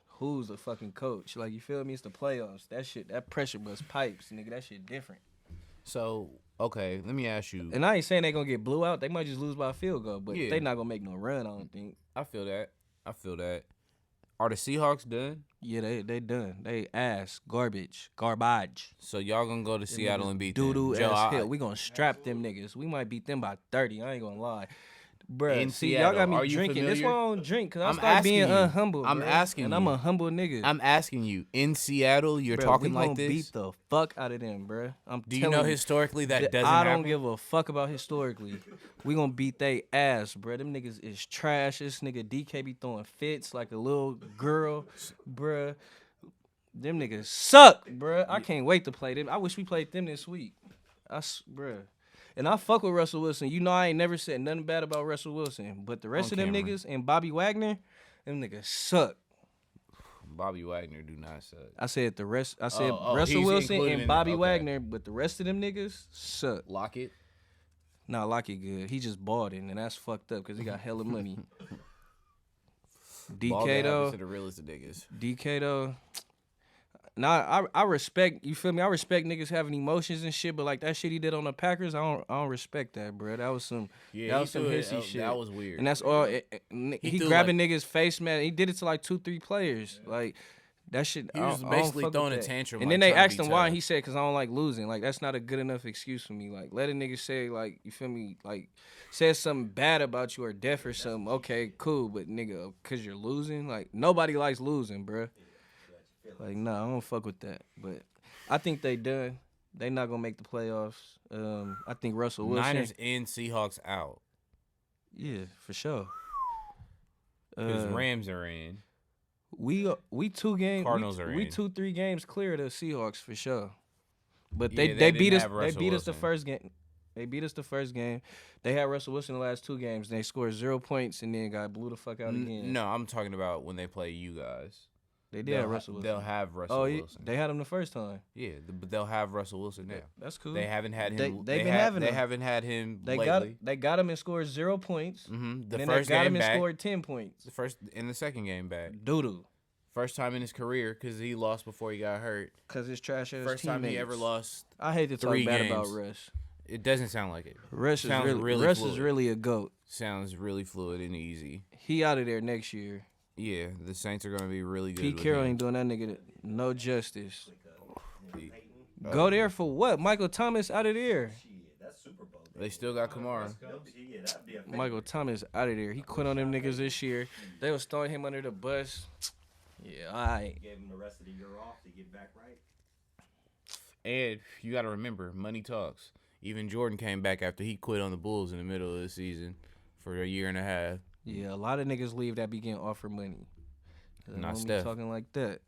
who's the fucking coach. Like, you feel me? It's the playoffs. That shit, that pressure bust pipes, nigga. That shit different. So okay, let me ask you. And I ain't saying they gonna get blew out. They might just lose by a field goal, but Yeah. they not gonna make no run. I don't think. I feel that. Are the Seahawks done? Yeah, they done. They ass garbage. So y'all gonna go to Seattle and beat them? Doo-doo Joe, ass hell. We gonna strap them niggas. We might beat them by 30. I ain't gonna lie. Bruh, In see, Seattle, y'all got are me you drinking. That's why familiar? I don't drink, because I I'm start being asking you. unhumble. I'm bruh. asking and you. I'm a humble nigga. I'm asking you. In Seattle, you're Bruh, talking we like gonna this. beat the fuck out of them, bruh. I'm Do you telling know historically that Th- doesn't I happen? don't give a fuck about historically. We gonna beat they ass, bruh. Them niggas is trash. This nigga DK be throwing fits like a little girl, bruh. Them niggas suck, bruh. I can't wait to play them. I wish we played them this week. Bruh. And I fuck with Russell Wilson. You know I ain't never said nothing bad about Russell Wilson. But the rest On of them camera. niggas and Bobby Wagner, them niggas suck. Bobby Wagner do not suck. I said Oh, Russell he's Wilson included and in it. Bobby Okay. Wagner, but the rest of them niggas suck. Lockett. Nah, Lockett good. He just balding, and that's fucked up because he got hella money. Ball DK that happens though, to the realest of niggas. DK though. Nah, I respect, you feel me? I respect niggas having emotions and shit, but like that shit he did on the Packers, I don't respect that, bro. That was some that was some hissy shit. That was weird. And that's all. He threw, grabbing niggas face, man. He did it to like 2-3 players. Like that shit. He was I don't basically fuck with throwing a that. tantrum, And like, then they trying to asked be him why, tough. and he said, "Cause I don't like losing." Like that's not a good enough excuse for me. Like let a nigga say like, you feel me? Like says something bad about you or deaf or something. Okay, cool, but nigga, cause you're losing. Like nobody likes losing, bruh. Like nah, I don't fuck with that. But I think they done. They not gonna make the playoffs. I think Russell Wilson. Niners in, Seahawks out. Yeah, for sure. Because Rams are in. We 2 games. Cardinals are we in. 2-3 games clear of the Seahawks for sure. But Yeah, they they beat didn't us. have They Russell beat us the Wilson. first game. They beat us the first game. They had Russell Wilson the last 2 games. They scored 0 points and then got blew the fuck out again. No, I'm talking about when they play you guys. They did have Russell Wilson. They'll have Russell Oh, yeah, Wilson. they had him the first time. Yeah, but they'll have Russell Wilson now. That's cool. They haven't had him. They've been having They him. haven't had him They lately. got him and scored 0 points. The And then first they got game him and back. scored 10 points. The first in the second game back. Doodoo. First time in his career because he lost before he got hurt. Cause his trash ass First time he ever lost. I hate to talk 3 bad games. about Russ. It doesn't sound like it. Russ is Sounds really, fluid. is really a goat. Sounds really fluid and easy. He out of there next year. Yeah, the Saints are going to be really good. Pete with Carroll him. ain't doing that nigga no justice. Oh. Go there for what? Michael Thomas out of there. That's Super Bowl. They still got Kamara. Yeah, that'd be a Michael Thomas out of there. He quit on them niggas this year. They was throwing him under the bus. Yeah, alright. Gave him the rest of the year off to get back right. And you got to remember, money talks. Even Jordan came back after he quit on the Bulls in the middle of the season for a year and a half. Yeah, a lot of niggas leave that be getting offered money. They Not don't be Steph. talking like that.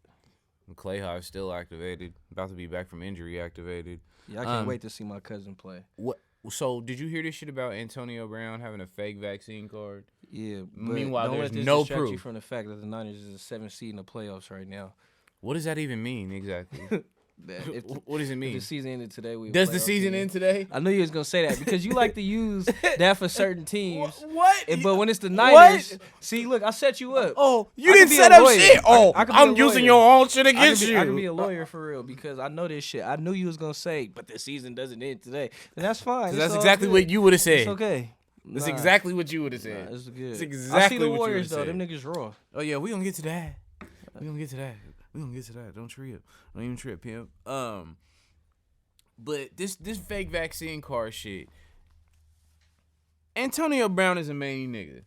And Clay High's still activated, about to be back from injury activated. Yeah, I can't wait to see my cousin play. What? So did you hear this shit about Antonio Brown having a fake vaccine card? Yeah, but Meanwhile, don't there's let this no distract you proof. from the fact that the Niners is a 7th seed in the playoffs right now. What does that even mean exactly? That if the, What does it if mean? the season ended today, we Does the season end today? I knew you was gonna say that because you like to use that for certain teams. What? But when it's the Niners, see, look, I set you up. Oh, you I could didn't be set a up lawyer. shit. Oh, I could be I'm a using lawyer. your own shit I against could, be, you. I could be a lawyer for real because I know this shit. I knew you was gonna say, but the season doesn't end today, and that's fine. It's That's all exactly good. what you would have said. It's okay. That's Nah, exactly what you would have nah, said. it's good. It's I see exactly the what you Warriors would've though. said. Them niggas raw. Oh yeah, we gonna get to that. We gonna get to that. We gonna get to that. Don't trip. Don't even trip, pimp. But this fake vaccine card shit. Antonio Brown is a main nigga.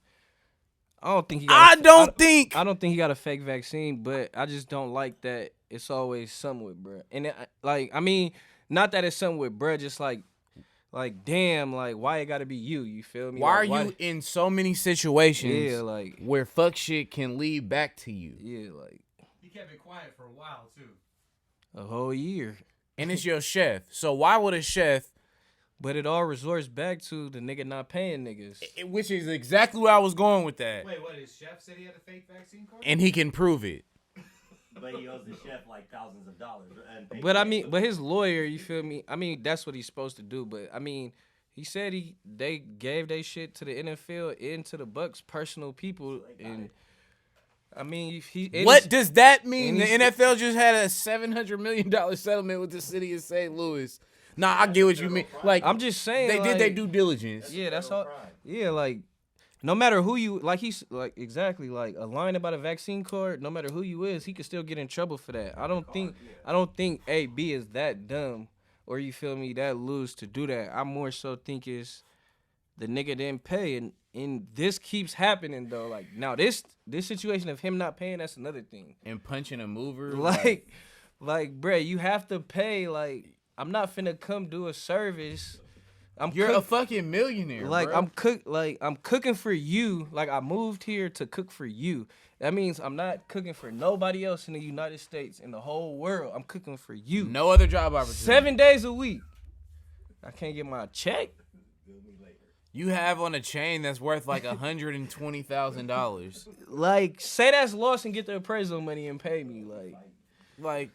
I don't think he. I Got don't think. I don't think he got a fake vaccine, but I just don't like that it's always somewhere, bro. And like, I mean, not that it's something with bruh, just like damn, like why it gotta be you? You feel me? Why Like, are you in so many situations Yeah, like where fuck shit can lead back to you? yeah, like He kept it quiet for a while too. a whole year. And it's your chef. So why would a chef, But it all resorts back to the nigga not paying niggas. which is exactly where I was going with that, Wait, what? His chef said he had a fake vaccine card? and he can prove it. But he owes the chef like thousands of dollars. And But I mean, but his lawyer, you feel me? I mean, that's what he's supposed to do. But I mean, he said they gave they shit to the NFL and to the Bucks personal people, and I mean, What does that mean? and The he's- NFL just had a $700 million settlement with the city of St. Louis. Nah, I get what you mean. Like, I'm just saying they did their like, due diligence. Yeah, that's all. crime. Yeah, like no matter who you like, he's like exactly like a line about a vaccine card. No matter who you is, he could still get in trouble for that. I don't think AB is that dumb or you feel me that loose to do that. I more so think it's the nigga didn't pay, and this keeps happening though. Like now this situation of him not paying, that's another thing. And punching a mover. Like, bruh, you have to pay. Like, I'm not finna come do a service. You're a fucking millionaire. Like bro. I'm cooking for you. Like I moved here to cook for you. That means I'm not cooking for nobody else in the United States, in the whole world. I'm cooking for you. No other job opportunity. 7 days a week. I can't get my check. You have on a chain that's worth like $120,000. Like say that's lost and get the appraisal money and pay me. Like,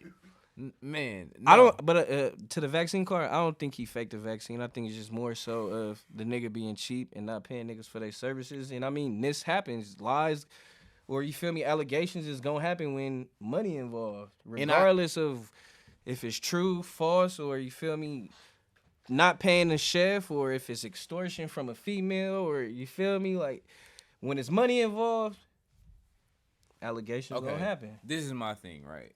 man. I no. don't. But to the vaccine card, I don't think he faked the vaccine. I think it's just more so of the nigga being cheap and not paying niggas for their services. And I mean, this happens. Lies, or you feel me? Allegations is gonna happen when money involved, regardless of if it's true, false, or you feel me? Not paying the chef, or if it's extortion from a female, or you feel me? Like when it's money involved, allegations gonna happen. This is my thing, right?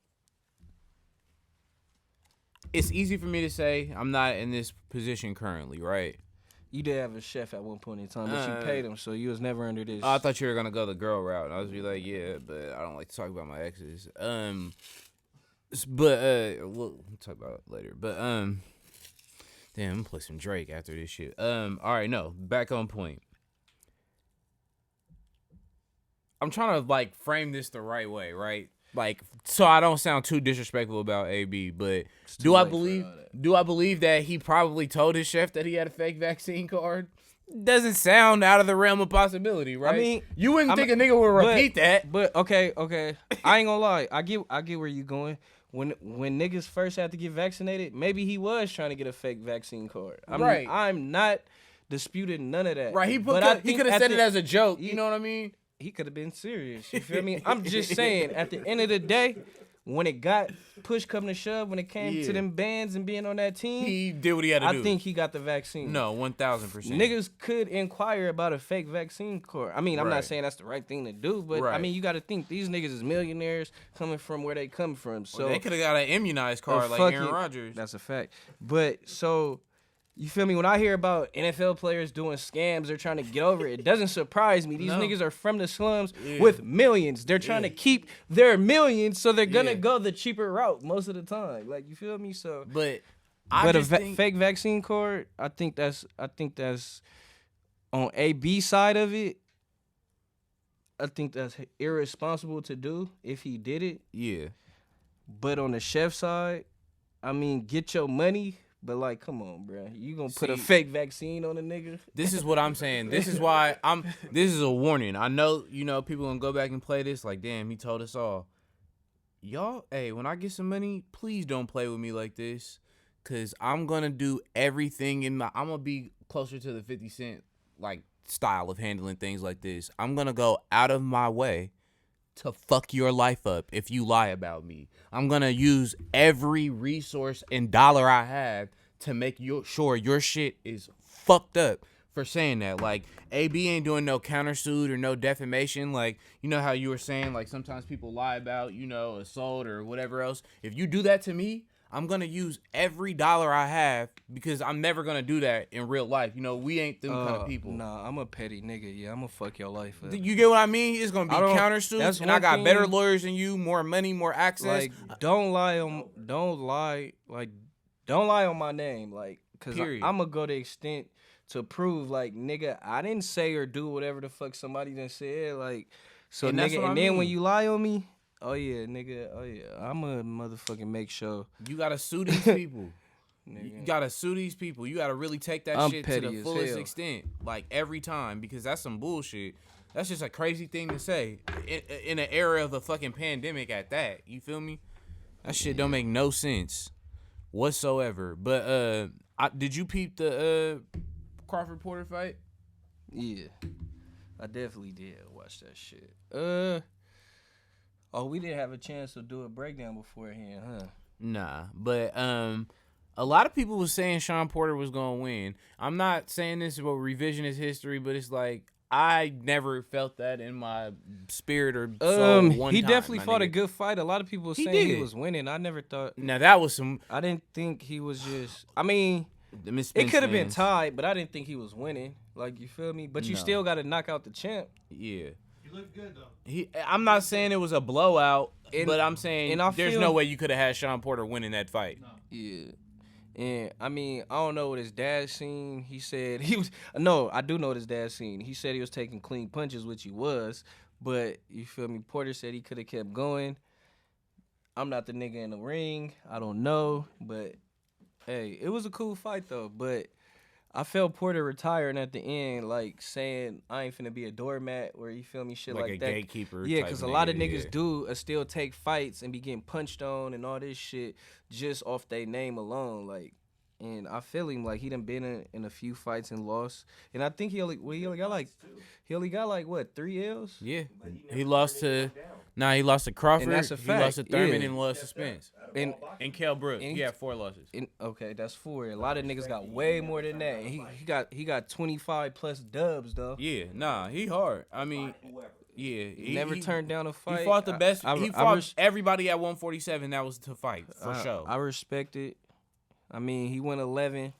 It's easy for me to say I'm not in this position currently, right? You did have a chef at one point in time, but you paid him, so you was never under this. I thought you were gonna go the girl route, and I was be like, yeah, but I don't like to talk about my exes. We'll talk about it later. But damn, I'm gonna play some Drake after this shit. All right, no, back on point. I'm trying to like frame this the right way, right? Like, so I don't sound too disrespectful about AB, but do I believe that he probably told his chef that he had a fake vaccine card? Doesn't sound out of the realm of possibility, right? I mean, you wouldn't think a nigga would repeat that. But okay. I ain't gonna lie. I get where you going. When niggas first had to get vaccinated, maybe he was trying to get a fake vaccine card. I'm not disputing none of that. Right, he But I he think could have at said the- it as a joke. You know what I mean? He could have been serious. You feel me? I'm just saying, at the end of the day, when it got push come to shove, when it came to them bands and being on that team, He did what he had to do. I think he got the vaccine. No, 1,000%. Niggas could inquire about a fake vaccine card. I mean, I'm Right. not saying that's the right thing to do, but I Right. mean, you got to think these niggas is millionaires coming from where they come from. So they could have got an immunized card like Aaron Rodgers. That's a fact. But so you feel me? When I hear about NFL players doing scams, they're trying to get over it. It doesn't surprise me. These No. niggas are from the slums with millions. They're trying to keep their millions, so they're gonna go the cheaper route most of the time. Like you feel me? So But I but a just think, fake vaccine card, I think that's on AB side of it. I think that's irresponsible to do if he did it. yeah. But on the chef side, I mean, get your money. But like, come on, bro. You gonna put a See- fake vaccine on a nigga? This is what I'm saying. This is why this is a warning. I know, people gonna go back and play this like, damn, he told us all. Y'all, hey, when I get some money, please don't play with me like this. Cause I'm gonna do everything I'm gonna be closer to the 50 Cent like style of handling things like this. I'm gonna go out of my way to fuck your life up if you lie about me. I'm gonna use every resource and dollar I have to make sure your shit is fucked up for saying that. Like, AB ain't doing no countersuit or no defamation. Like, you know how you were saying, like, sometimes people lie about, assault or whatever else. If you do that to me, I'm gonna use every dollar I have because I'm never gonna do that in real life. We ain't them kind of people. Nah, I'm a petty nigga. Yeah, I'm gonna fuck your life up. You get what I mean? It's gonna be that's countersuits, and I one got better thing- lawyers than you, more money, more access. Like, don't lie. Like, Don't lie on my name, like, cause Period. I'm gonna go the extent to prove, like, nigga, I didn't say or do whatever the fuck somebody done said, like, so And that's nigga, what I and then when mean. you lie on me, oh yeah, nigga, oh yeah, I'm a motherfucking make sure, You gotta sue these people. You nigga. gotta sue these people. You gotta really take that I'm shit to petty the as fullest hell. extent, like every time, because that's some bullshit. That's just a crazy thing to say in an era of a fucking pandemic at that. You feel me? That shit don't make no sense whatsoever. But did you peep the Crawford Porter fight? Yeah, I definitely did watch that shit. Oh, we didn't have a chance to do a breakdown beforehand, huh? Nah, but a lot of people was saying Sean Porter was gonna win. I'm not saying this about revisionist history, but it's like I never felt that in my spirit or soul. One He time, definitely my fought a nigga. good fight. A lot of people were He saying he did. was winning. I never thought. Now that was some I didn't think he was just. I mean, the Miss it Spence could have been fans. tied, but I didn't think he was winning. Like, you feel me? But you No. still got to knock out the champ. Yeah, You look good though. I'm not saying it was a blowout, And- but I'm saying and I there's feel- no way you could have had Sean Porter winning that fight. Yeah. And I mean, I don't know what his dad seen. He said he was. No, I do know what his dad seen. He said he was taking clean punches, which he was. But you feel me? Porter said he could have kept going. I'm not the nigga in the ring. I don't know. But hey, it was a cool fight though. But I felt Porter retiring at the end, like saying I ain't finna be a doormat, or you feel me, shit Like like, a that. gatekeeper Yeah, type because a nigga, lot of niggas yeah. do still take fights and be getting punched on and all this shit just off their name alone. Like, and I feel him like he done been in a few fights and lost. And I think he only got like what, 3 L's? Yeah, he lost to. Nah, he lost to Crawford. that's a He fact, lost to Thurman yeah. and lost to Spence. And Kell Brooks. and He had 4 losses. Okay, that's 4. A lot of niggas got way more than that. And he got 25 plus dubs though. Yeah, nah, he hard. I mean, yeah, He never turned down a fight. He fought the best. I He fought res- everybody at 147. That was to fight for sure. I respect it. I mean, he went 11.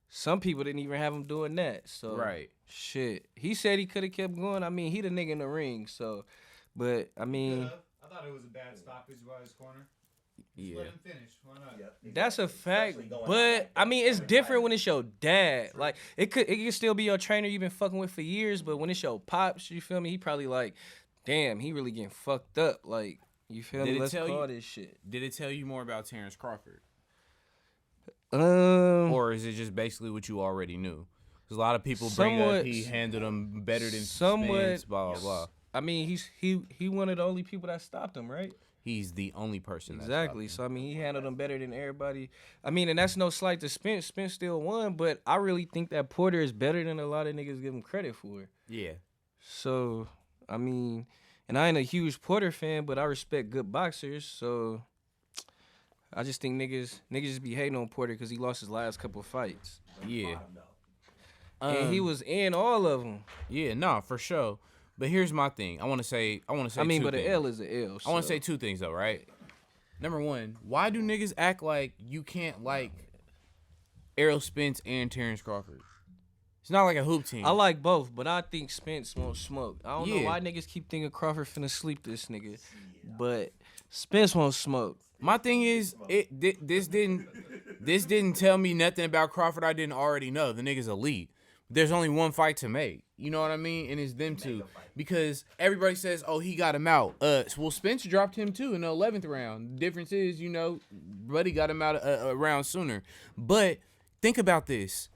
Some people didn't even have him doing that. So Right. shit. He said he could have kept going. I mean, he the nigga in the ring. So, but I mean, I thought it was a bad stoppage by his corner. Yeah. Let him finish. Why not? that's a fact. But I mean, it's different when it's your dad. Like it could still be your trainer you've been fucking with for years. But when it's your pops, you feel me? He probably like, damn, he really getting fucked up. Like, you feel Did me? it Let's tell call you- this shit. Did it tell you more about Terrence Crawford, Um, or is it just basically what you already knew? Because a lot of people bring up Somewhat- he handled him better than somewhat- Spence, blah blah blah. I mean, he one of the only people that stopped him, right? He's the only person. that Exactly. stopped So I mean, he handled him better than everybody. I mean, and that's no slight to Spence. Spence still won, but I really think that Porter is better than a lot of niggas give him credit for. him. Yeah. So I mean, and I ain't a huge Porter fan, but I respect good boxers. So I just think niggas just be hating on Porter because he lost his last couple of fights, Yeah. and he was in all of them. Yeah, nah, for sure. But here's my thing. I want to say. I mean, two but things. an L is an L. I want to so- say 2 things though, right? Number 1, why do niggas act like you can't like Errol Spence and Terrence Crawford? It's not like a hoop team. I like both, but I think Spence won't smoke. I don't know Yeah. why niggas keep thinking Crawford finna sleep this nigga, but Spence won't smoke. My thing is, this didn't tell me nothing about Crawford I didn't already know. The nigga's elite. There's only one fight to make. You know what I mean? And it's them two. Because everybody says, oh, he got him out. Well, Spence dropped him too in the 11th round. The difference is, you know, Buddy got him out a round sooner. But think about this.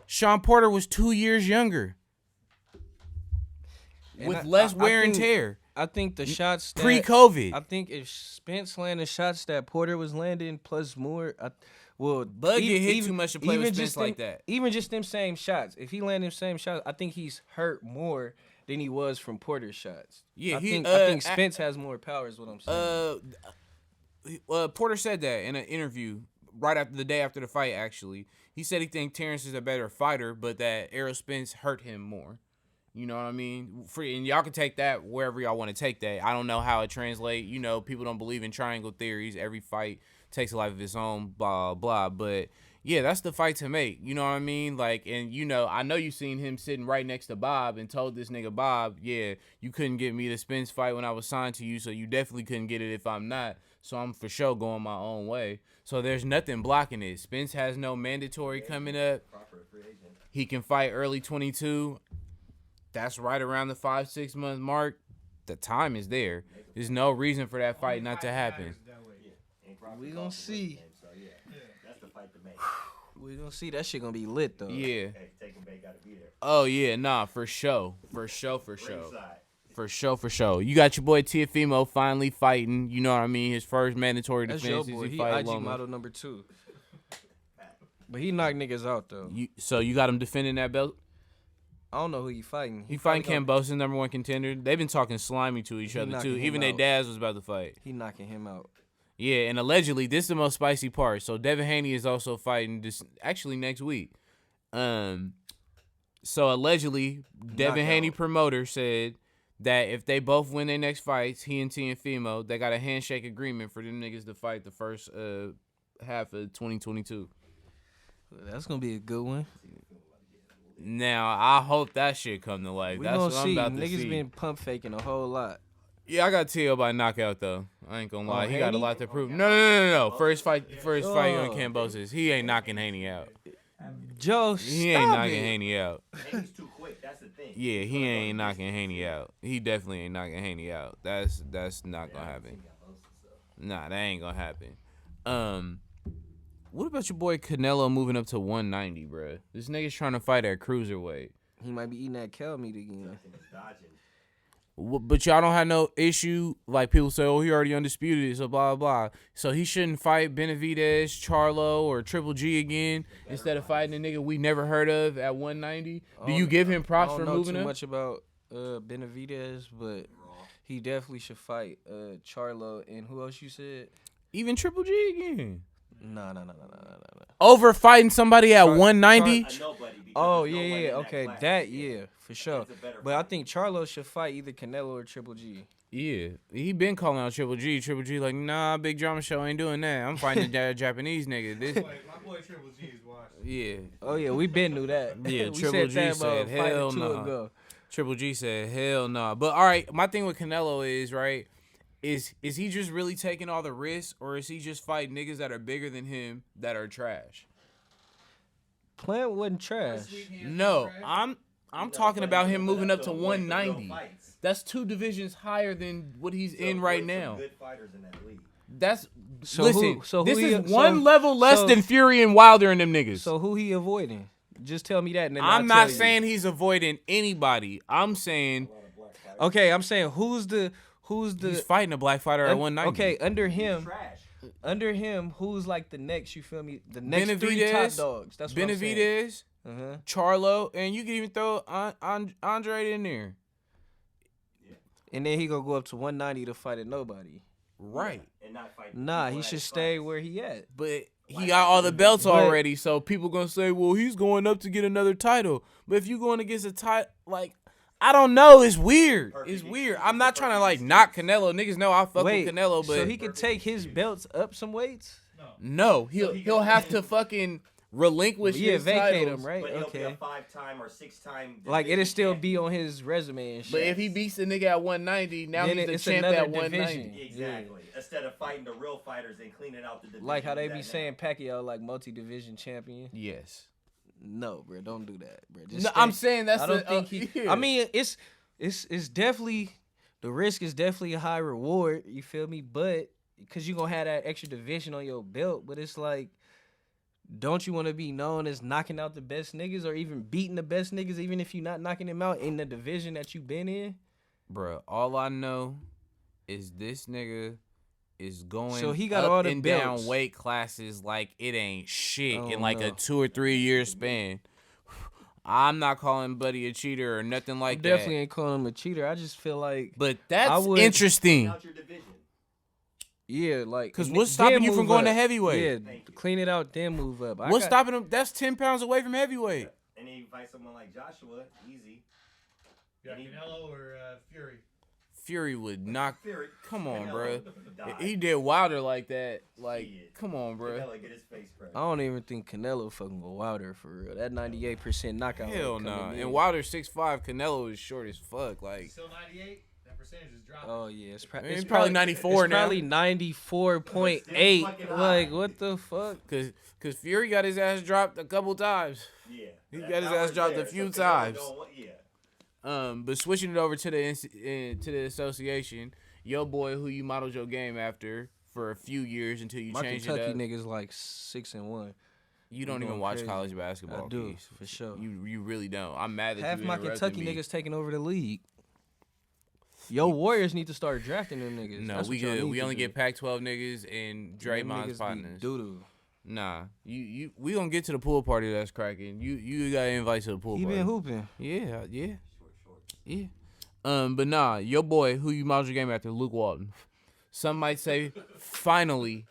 Sean Porter was 2 years younger. And With I- less I wear and think- tear. I think the shots that, Pre-COVID. I think if Spence landed shots that Porter was landing plus more, Well, Bud get hit too much to play with even Spence just like them- that. Even just them same shots. If he landed them same shots, I think he's hurt more than he was from Porter's shots. Yeah, I he- think Spence has more power. Is what I'm saying. Porter said that in an interview right after the day after the fight. Actually, he said he think Terrence is a better fighter, but that Errol Spence hurt him more. You know what I mean? And y'all can take that wherever y'all want to take that. I don't know how it translates. You know, people don't believe in triangle theories. Every fight takes a life of its own, blah, blah. But yeah, that's the fight to make. You know what I mean? Like, and you know, I know you seen him sitting right next to Bob and told this nigga Bob, yeah, you couldn't get me the Spence fight when I was signed to you, so you definitely couldn't get it if I'm not. So I'm for sure going my own way. So there's nothing blocking it. Spence has no mandatory coming up. He can fight early 22. That's right around the 5-6 month mark. The time is there. There's no reason for that fight not to happen. We gonna see. So yeah, that's the fight to make. We gonna see. That shit gonna be lit though. Yeah. Hey, Taking Bay gotta be there. Oh yeah, nah, for sure. For sure. Ringside. For sure. You got your boy Tiafimo finally fighting. You know what I mean? His first mandatory That's defense. your boy. He He fight IG Loma. model number 2. But he knocked niggas out though. So you got him defending that belt? I don't know who he fighting. He fighting probably gonna- Kambosos, number 1 contender. They've been talking slimy to each He other knocking too. him Even their out. dads was about to fight. He knocking him out. Yeah, and allegedly this is the most spicy part. So Devin Haney is also fighting this actually next week. So allegedly Devin Knockout. Haney promoter said that if they both win their next fights, he and Tiafimo, they got a handshake agreement for them niggas to fight the first half of 2022. That's gonna be a good one. Now I hope that shit come to life. We That's gonna what see. I'm about to Niggas see. been pump faking a whole lot. Yeah, I got T.O. by knockout though. I ain't gonna lie, he got a Haney? lot to prove. No. First fight on Oh. Kambosos. He ain't knocking Haney out. Joe, He ain't knocking Haney out. Haney's too quick. That's the thing. Yeah, he ain't knocking Haney out. He definitely ain't knocking Haney out. That's not gonna happen. Nah, that ain't gonna happen. What about your boy Canelo moving up to 190, bruh? This nigga's trying to fight at cruiserweight. He might be eating that cow meat again. Dodging. But y'all don't have no issue. Like people say, oh, he already undisputed, so blah, blah, blah. So he shouldn't fight Benavidez, Charlo, or Triple G again instead of fighting a nigga we never heard of at 190? Do you give him props I for don't know moving too up? much about Benavidez, but he definitely should fight Charlo and who else you said? Even Triple G again. No. Over fighting somebody at 190? Nobody. Oh yeah, okay, that yeah, for sure. But I think Charlo should fight either Canelo or Triple G. Yeah. He been calling out Triple G. Triple G like, nah, Big Drama Show ain't doing that. I'm fighting the Japanese nigga. This, My boy Triple G is watching. yeah. Oh yeah, we been knew that. Yeah, we Triple said G that said, about a fight or hell two nah. ago. Triple G said, hell nah. But all right, my thing with Canelo is, right, is he just really taking all the risks, or is he just fighting niggas that are bigger than him that are trash? Plant wasn't trash. No, I'm talking about him moving up to 190. That's 2 divisions higher than what he's in right now. Good fighters in that league. That's So listen. who- so this who is he- one so- level less so- than Fury and Wilder and them niggas. So who he avoiding? Just tell me that. And then I'm I'll not tell you. saying he's avoiding anybody. I'm saying Okay, I'm saying who's the he's fighting a black fighter at 190. Okay, under him, Trash. who's like the next? You feel me? The next 3 top Benavidez, dogs. That's what I'm saying. Benavidez, Uh-huh. Charlo, and you can even throw Andre in there. And then he gonna go up to 190 to fight at nobody. Right. And not fight Nah, people he at should his stay fights. where he at. But he got all the belts But- already, so people gonna say, well, he's going up to get another title. But if you going against a title, like, I don't know, it's weird. It's weird. I'm not trying to like knock Canelo. Niggas know I fuck Wait, with Canelo, but so he could take his belts up some weights? no, he'll have to fucking relinquish Yeah, his vacate titles. him, right? But he'll be a Okay. 5-time or 6-time. Like it'll division still champion. be on his resume and shit. But if he beats the nigga at 190, now Then he's the it's champ another at 190. division. Exactly. Instead of fighting the real fighters and cleaning out the division. like how they be saying Pacquiao like multi-division champion. Yes. No, bro, don't do that, bro. Just No, stay- I'm saying that's I don't think he. yeah. I mean, it's definitely the risk is definitely a high reward. You feel me? But because you gonna have that extra division on your belt, but it's like, don't you want to be known as knocking out the best niggas or even beating the best niggas, even if you're not knocking them out in the division that you been in? Bruh, all I know is this nigga is going So he got up all the and belts. down weight classes like it ain't shit Oh, in like a no. 2 or 3 year span. I'm not calling Buddy a cheater or nothing like that. Definitely ain't calling him a cheater. I just feel like, But that's I would- interesting. Out your division. yeah, like 'Cause and what's then stopping you from move going to up. heavyweight? Yeah, Thank you. clean it out, then move up. What's stopping him? That's 10 pounds away from heavyweight. And then you fight someone like Joshua, easy. Yeah, Canelo or Fury. Fury would knock. Fury. Come on, Canelo bro. died. He did Wilder like that. Like, Shit. come on, bro. Canelo get his face cracked. I don't even think Canelo fucking with Wilder for real. That 98% knockout. Hell rate no. coming in. And Wilder's 6'5", Canelo is short as fuck. Like, Still 98? That percentage is dropping. Oh yeah, it's, It's probably 94 it's now. Probably 94.8. fucking high. Like what the fuck? cause Fury got his ass dropped a couple times. Yeah. He that got his power's ass dropped there, a few so Canelo times. don't want- Yeah. But switching it over to the association, your boy who you modeled your game after for a few years until you My changed Kentucky it up. niggas like 6-1. You don't going even watch crazy. college basketball. I do, Keys. for sure. You really don't. I'm mad that Half you my interrupted Kentucky me. niggas taking over the league. Yo, Warriors need to start drafting them niggas. No, That's we what y'all good. need We to only do. get Pac-12 niggas and Draymond's partners. Doo-doo. Nah, we gonna get to the pool party that's cracking. You got invited to the pool He party. been hooping. Yeah. Short. Yeah. But nah, your boy who you modeled your game after, Luke Walton. Some might say finally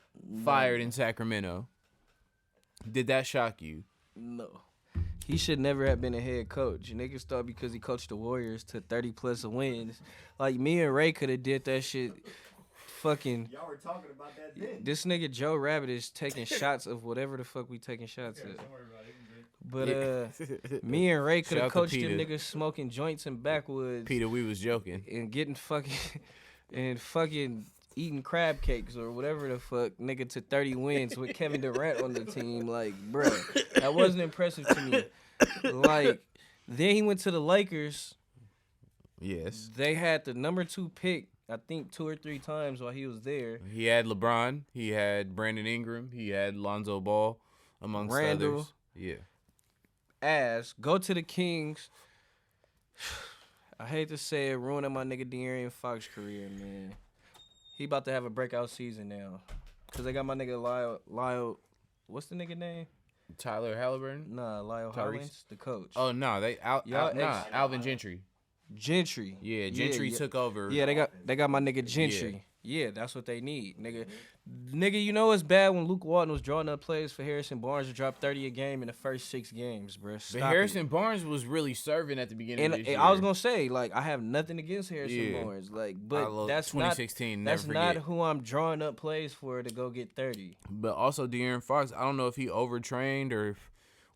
fired in Sacramento. Did that shock you? No. He should never have been a head coach. Niggas thought because he coached the Warriors to 30+ wins. Like, me and Ray could have did that shit. Fucking, Y'all were talking about that then. this nigga Joe Rabbit is taking shots of whatever the fuck we taking shots Yeah, at. don't worry about it. You good. But me and Ray could Shout have out to coached them Peter. niggas smoking joints in backwoods Peter, we was joking. and getting fucking eating crab cakes or whatever the fuck, nigga, to 30 wins with Kevin Durant on the team. Like, bruh, that wasn't impressive to me. Like, then he went to the Lakers. Yes. They had the number 2 pick, I think 2 or 3 times while he was there. He had LeBron. He had Brandon Ingram. He had Lonzo Ball, amongst Randall. others. Yeah. Go to the Kings. I hate to say it, ruining my nigga De'Aaron Fox career, man. He about to have a breakout season now. Cause they got my nigga Lyle, what's the nigga name? Tyler Halliburton. Nah, Lyle Tyrese? Hollins, the coach. Oh no, Alvin Gentry. Gentry. Yeah, Gentry took over. Yeah, they got my nigga Gentry. Yeah, that's what they need, nigga. Nigga, you know it's bad when Luke Walton was drawing up plays for Harrison Barnes to drop 30 a game in the first 6 games, bro. But Harrison Barnes was really serving at the beginning And of this year. I was gonna say, like, I have nothing against Harrison Yeah. Barnes, like, I but love that's 2016. not Never that's forget. not who I'm drawing up plays for to go get 30. But also De'Aaron Fox, I don't know if he overtrained or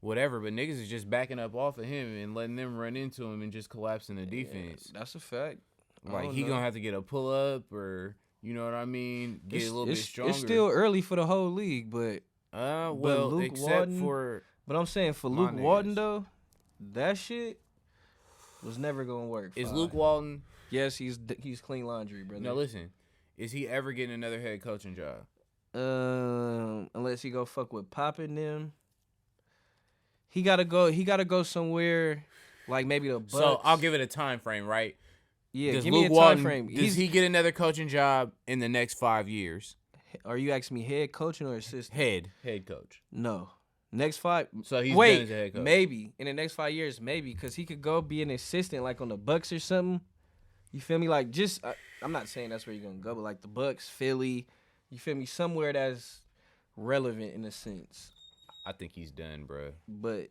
whatever, but niggas is just backing up off of him and letting them run into him and just collapsing the defense. That's a fact. I Like don't he know. gonna have to get a pull up or you know what I mean, get a little bit stronger. It's still early for the whole league, but well, Luke except Walton- for I'm saying for My Luke Walton niggas. though, that shit was never gonna work. is Fine. Luke Walton. Yes, he's clean laundry, brother. Now listen, is he ever getting another head coaching job? Unless he go fuck with Pop and them. He gotta go somewhere like maybe the Bucks. So I'll give it a time frame, right? Yeah, Does give Luke me a time Walton, frame. Does he get another coaching job in the next 5 years? Are you asking me head coaching or assistant? Head coach. No. Next 5. So he's Wait, done as a head coach. maybe in the next 5 years, maybe because he could go be an assistant like on the Bucks or something. You feel me? Like just I'm not saying that's where you're gonna go, but like the Bucks, Philly. You feel me? Somewhere that's relevant in a sense. I think he's done, bro. But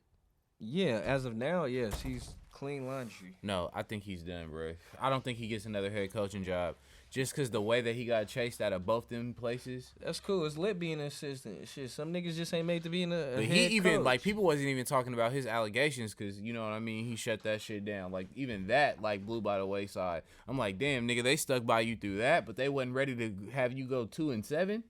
yeah, as of now, yes, he's clean laundry. No, I think he's done, bro. I don't think he gets another head coaching job just because the way that he got chased out of both them places. That's cool. It's lit being an assistant. Shit, some niggas just ain't made to be in a But head he even coach. like people wasn't even talking about his allegations because you know what I mean. He shut that shit down. Like even that like blew by the wayside. I'm like, damn, nigga, they stuck by you through that, but they wasn't ready to have you go 2-7.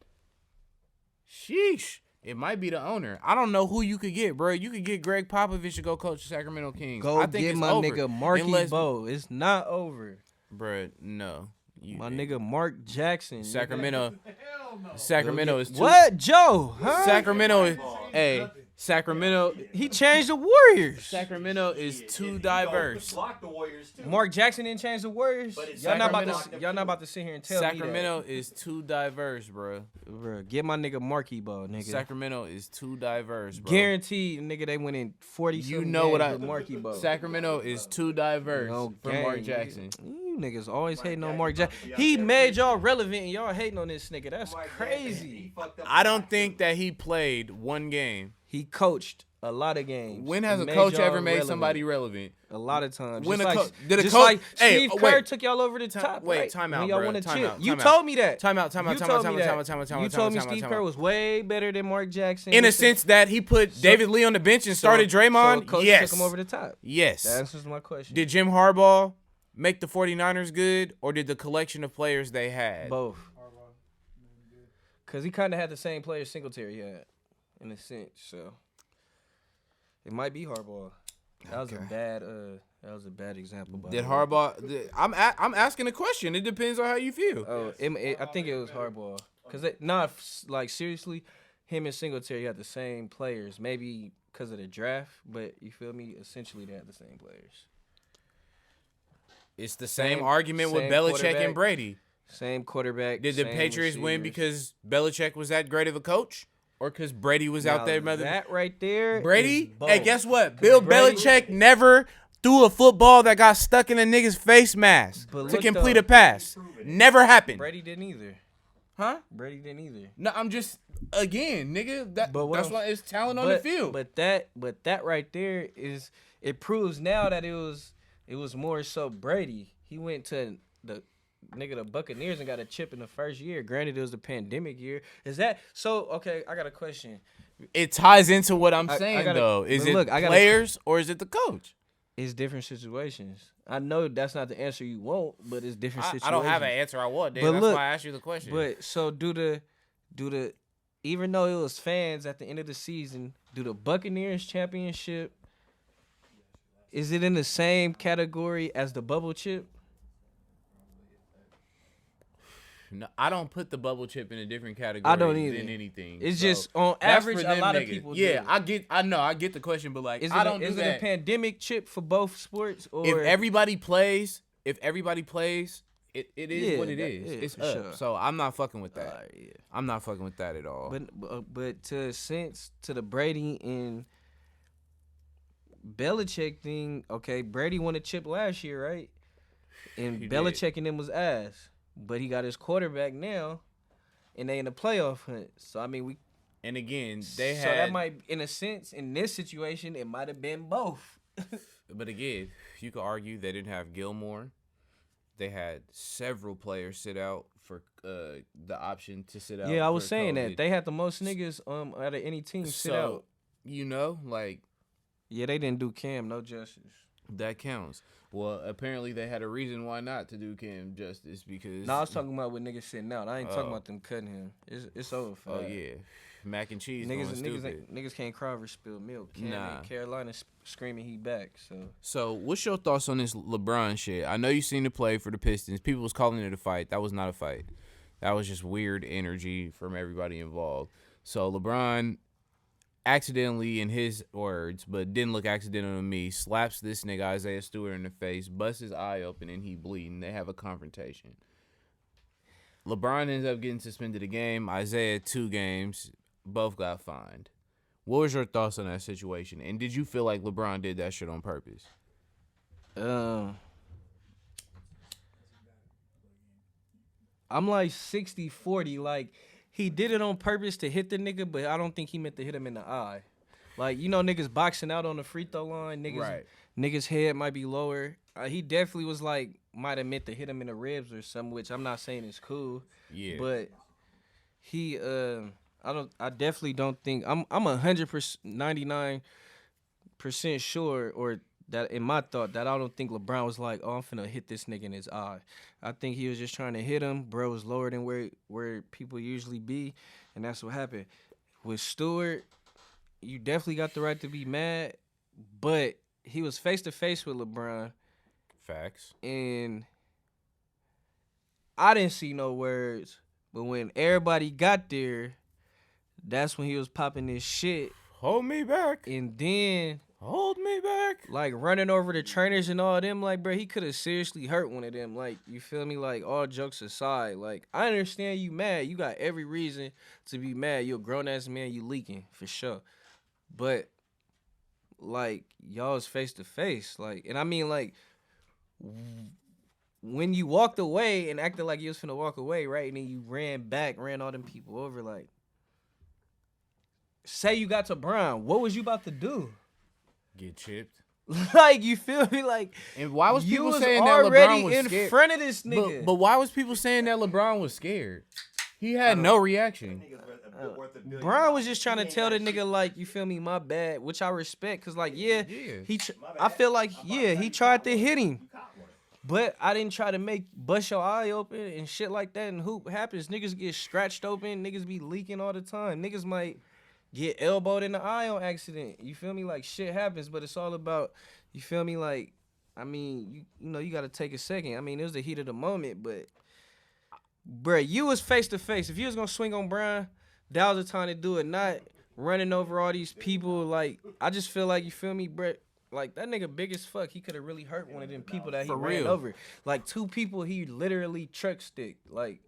Sheesh. It might be the owner. I don't know who you could get, bro. You could get Greg Popovich to go coach the Sacramento Kings. Go I think get it's my over. nigga Marky Unless- Bo. It's not over. Bro, no. My nigga Mark Jackson. nigga. Sacramento. Hell no. Sacramento is too. What? Joe? Huh? Sacramento is. Hey, Sacramento. He changed the Warriors. Sacramento is Yeah, too you diverse. could block the Warriors too. Mark Jackson didn't change the Warriors. But it's Y'all not Sacramento- y'all not about to sit here and tell Sacramento is too diverse, bro. me that. Bruh, get my nigga Marky Bo, nigga. Sacramento is too diverse, bro. Guaranteed, nigga, they went in 40. You know what I? with Marky Bo. Sacramento is too diverse No for game, Mark nigga. Jackson. You niggas always hating on Mark Mark Jackson Jackson. about to be He out there made y'all relevant and y'all hating on this nigga. That's Mark Jackson, crazy. he fucked up I the don't Rockets. think that he played one game. He coached A lot of games. When has a Made coach y'all ever made relevant. somebody relevant? A lot of times. When Just a like, coach did a just coach? like Hey, Steve Kerr wait. took y'all over the top. Wait, right? time out, when y'all bro. won a Time chip. out, You time out. told me that. Time out, time out, You time told out, me time out, that. time out, time out, time You out, told time me out, time Steve out. Kerr was way better than Mark Jackson. In a with the- sense that he put David Lee on the bench and started So Draymond. coach Yes. took him over the top. Yes. That answers my question. Did Jim Harbaugh make the 49ers good, or did the collection of players they had? Both. Because he kind of had the same player Singletary had, in a sense. So it might be Harbaugh. That was a bad example. By Did the way. Harbaugh? I'm asking a question. It depends on how you feel. Oh, I think it was Harbaugh. Cause like seriously, him and Singletary had the same players. Maybe because of the draft, but you feel me? Essentially, they had the same players. It's the same Same- argument with same Belichick quarterback. and Brady. Same quarterback. Did the same Patriots win receivers. because Belichick was that great of a coach, or because Brady was out Now, there? Mother that right there. Brady. is both. Hey, guess what? Bill Brady- Belichick never threw a football that got stuck in a nigga's face mask But to look, complete though, a pass. Never happened. Brady didn't either. Huh? Brady didn't either. No, I'm just again, nigga. But what That's I'm- why it's talent on the field. But that right there is it proves now that it was more so Brady. He went to the Buccaneers and got a chip in the first year. Granted, it was the pandemic year. Is that so? Okay, I got a question. It ties into what I'm I saying gotta- though. Is but it look, I gotta- players or is it the coach? It's different situations. I know that's not the answer you want, but it's different situations. I don't have an answer I want, dude. But That's look, why I asked you the question. But so do the even though it was fans at the end of the season, do the Buccaneers championship, is it in the same category as the bubble chip? No, I don't put the bubble chip in a different category I don't either. than anything. It's So just on that's average for a them lot of niggas. people Yeah, do. I get the question, but like Is I it, don't do is it that. a pandemic chip for both sports or If everybody plays, it is Yeah, what it that- is. yeah, It's for up. sure. So I'm not fucking with that. Alright, yeah. I'm not fucking with that at all. But to a sense to the Brady and Belichick thing, okay, Brady won a chip last year, right? And He Belichick and them was ass. But he got his quarterback now and they in the playoff hunt. So I mean and again, they so had. that might in a sense in this situation it might have been both. But again, you could argue they didn't have Gilmore. They had several players sit out for the option to sit out. Yeah, I was for saying COVID. that. They had the most niggas out of any team sit out. Like Yeah, they didn't do Cam no justice. that counts. Well, apparently they had a reason why not to do Cam justice because. No, I was talking about with niggas sitting out. I ain't talking Oh. about them cutting him. It's over for Oh that. yeah, mac and cheese. Niggas, going stupid. niggas can't cry over spilled milk. Cam Nah. in Carolina screaming he back. So So, what's your thoughts on this LeBron shit? I know you seen the play for the Pistons. People was calling it a fight. That was not a fight. That was just weird energy from everybody involved. So, LeBron accidentally, in his words, but didn't look accidental to me, slaps this nigga Isaiah Stewart in the face, busts his eye open, and he bleeding. They have a confrontation. LeBron ends up getting suspended a game. Isaiah 2 games. Both got fined. What was your thoughts on that situation? And did you feel like LeBron did that shit on purpose? I'm like 60-40. Like, he did it on purpose to hit the nigga, but I don't think he meant to hit him in the eye. Like, you know, niggas boxing out on the free throw line. Niggas' head might be lower. He definitely was like, might have meant to hit him in the ribs or something, which I'm not saying is cool. Yeah. But he, I definitely don't think, I'm 100%, 99% sure, or that in my thought, that I don't think LeBron was like, oh, I'm finna hit this nigga in his eye. I think he was just trying to hit him. Bro was lower than where people usually be, and that's what happened. With Stewart, you definitely got the right to be mad, but he was face-to-face with LeBron, Facts. and I didn't see no words. But when everybody got there, that's when he was popping this shit. Hold me back. And then, Hold me back. like, running over the trainers and all them, like, bro, he could have seriously hurt one of them. Like, you feel me? Like, all jokes aside, like, I understand you mad. You got every reason to be mad. You a grown-ass man. You leaking, for sure. But, like, y'all is face-to-face. Like, and I mean, like, when you walked away and acted like you was finna walk away, right? And then you ran back, ran all them people over, like, say you got to Brown, what was you about to do? Get chipped. Like, you feel me? Like, And why was you people was saying that already LeBron was in scared? front of this nigga. But why was people saying that LeBron was scared? He had no reaction. Brian was just trying to tell the nigga, like, you feel me, my bad, which I respect, cause like, yeah. I feel like, yeah, he tried to hit him, but I didn't try to bust your eye open and shit like that. And hoop happens, niggas get scratched open, niggas be leaking all the time, niggas might get elbowed in the eye on accident. You feel me? Like, shit happens, but it's all about, you feel me? Like, I mean, you know, you gotta take a second. I mean, it was the heat of the moment, but bruh, you was face to face. If you was gonna swing on Brian, that was the time to do it. Not running over all these people. Like, I just feel like, you feel me, bruh? Like, that nigga big as fuck. He could have really hurt one of them people that he ran over. Like, 2 people he literally truck sticked. Like,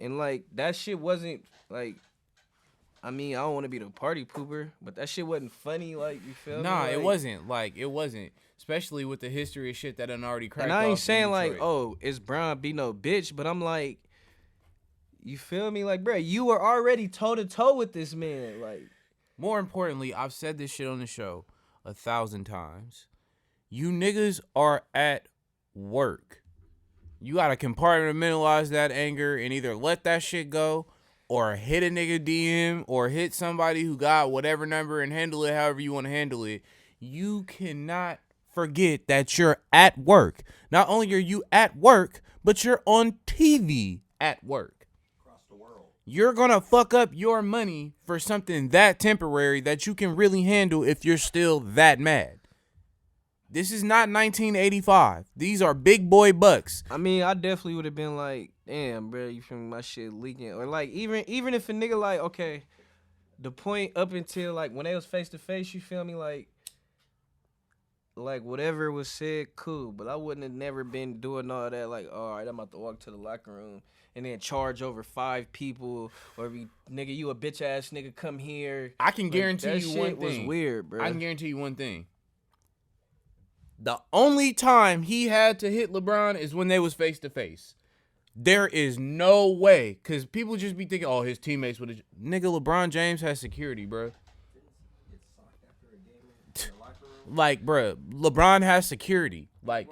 and like that shit wasn't like. I mean, I don't want to be the party pooper, but that shit wasn't funny. Like, you feel me? Nah, Like, it wasn't. Like, it wasn't. Especially with the history of shit that done already cracked. And I ain't off saying in like, Detroit. oh, it's Brown be no bitch, but I'm like, you feel me? Like, bro, you were already toe to toe with this man. Like, More importantly, I've said this shit on the show 1,000 times. You niggas are at work. You gotta compartmentalize that anger and either let that shit go or hit a nigga DM or hit somebody who got whatever number and handle it however you want to handle it. You cannot forget that you're at work. Not only are you at work, but you're on TV at work. Across the world. You're gonna fuck up your money for something that temporary that you can really handle if you're still that mad. This is not 1985. These are big boy bucks. I mean, I definitely would have been like, damn, bro, you feel me? My shit leaking. Or like, even if a nigga like, okay, the point up until like when they was face to face, you feel me? Like whatever was said, cool. But I wouldn't have never been doing all that. Like, all right, I'm about to walk to the locker room and then charge over 5 people, or be nigga, you a bitch ass nigga, come here. I can guarantee that you shit one thing. was weird, bro. I can guarantee you one thing. The only time he had to hit LeBron is when they was face to face. There is no way, because people just be thinking, oh, his teammates would have. Nigga, LeBron James has security, bro. Like, bro, LeBron has security. Like,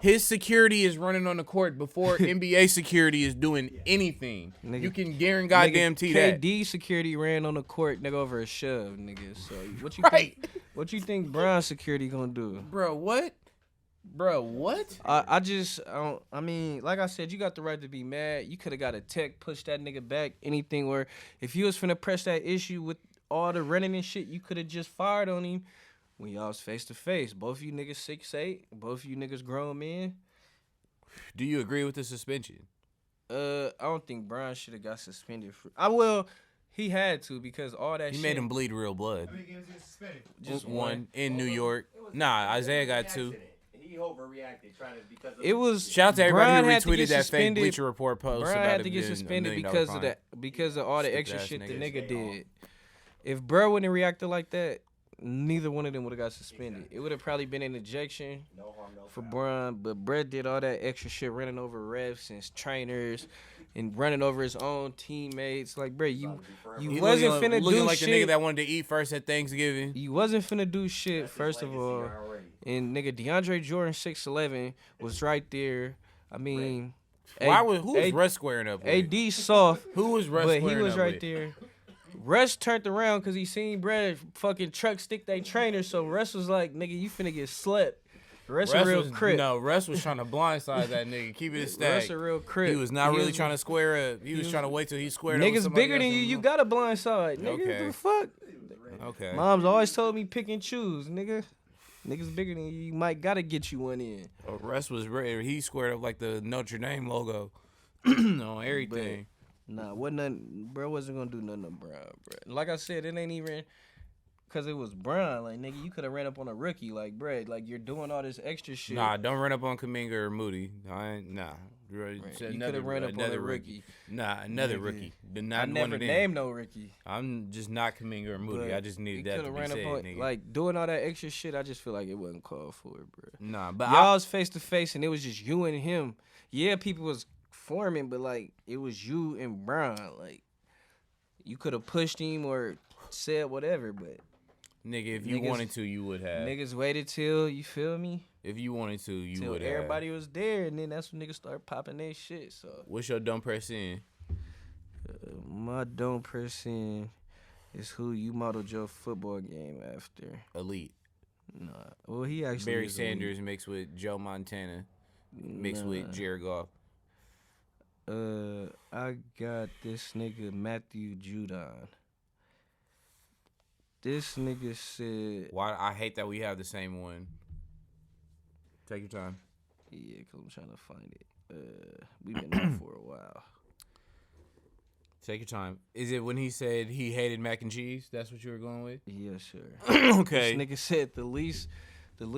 his security is running on the court before NBA security is doing anything. Nigga, you can guarantee that. KD security ran on the court, nigga, over a shove, nigga. So what you Right. think? What you think Brown security gonna do? Bro, what? Bro, what? I don't. I mean, like I said, you got the right to be mad. You could have got a tech, push that nigga back, anything. Where if you was finna press that issue with all the running and shit, you could have just fired on him when y'all was face to face. Both of you niggas 6'8", both of you niggas grown men. Do you agree with the suspension? I don't think Brown should have got suspended. Will. He had to, because all that He shit. made him bleed real blood. How many games he suspended? Just one in New York. Nah, Isaiah got 2. He overreacted trying to because of It was. Shout out to everybody Brown who had to get retweeted that fake suspended. Bleacher Report post Brown about had it to get being suspended $1 million because fine. of that, because of all the Stupid extra ass shit the niggas. nigga did. If Bro wouldn't have reacted like that, neither one of them would have got suspended. It would have probably been an ejection no harm, no for foul. Brown, but Brett did all that extra shit, running over refs and trainers, and running over his own teammates. Like, bro, you He wasn't looking, finna looking do like shit. the nigga that wanted to eat first at Thanksgiving. You wasn't finna do shit, That's his first of legacy all. already. And nigga, DeAndre Jordan 6'11" was right there. I mean, Who was Russ squaring up with? AD soft. Who was Russ But he squaring was up right with? there. Russ turned around because he seen Brad fucking truck stick they trainer. So Russ was like, nigga, you finna get slept. Russ a real crip. No, Russ was trying to blindside that nigga. Keep it a stack. Russ a real crip. He was not really trying to square up. He was trying to wait till he squared up. with Niggas somebody bigger than else you. and- You got a blind side, nigga. Okay. What the fuck? Okay. Mom's always told me pick and choose, nigga. Niggas bigger than you. You might gotta get you one in. Russ was ready. He squared up like the Notre Dame logo on everything. Nah, wasn't nothing. Bro wasn't gonna do nothing to Brown, bro. Like I said, it ain't even because it was Brown. Like, nigga, you could have ran up on a rookie. Like, bro, like you're doing all this extra shit. Nah, don't run up on Kuminga or Moody. Nah. You could have ran up on a rookie. Nah, another Nigga. rookie. But I not one never of them. named no rookie. I'm just not Kuminga or Moody. But I just needed you that to coulda be ran said, up on, nigga. like, doing all that extra shit. I just feel like it wasn't called for, bro. Nah, but Y'all was face to face, and it was just you and him. Yeah, people was forming, but like it was you and Brown. Like, you could have pushed him or said whatever, but Nigga, if you Niggas- wanted to, you would have. niggas waited till, you feel me? If you wanted to, you Till would have. everybody was there, and then that's when niggas start popping their shit. So What's your dumb press in? my don't person is who you modeled your football game after. Elite. Nah, well he actually Barry is elite. Sanders mixed with Joe Montana, mixed with Jared Goff. I got this nigga Matthew Judon. This nigga said, Why? I hate that we have the same one. Take your time. yeah, cause I'm trying to find it. We've been out for a while. Take your time. Is it when he said he hated mac and cheese? That's what you were going with? Yeah, sure. Okay. This nigga said his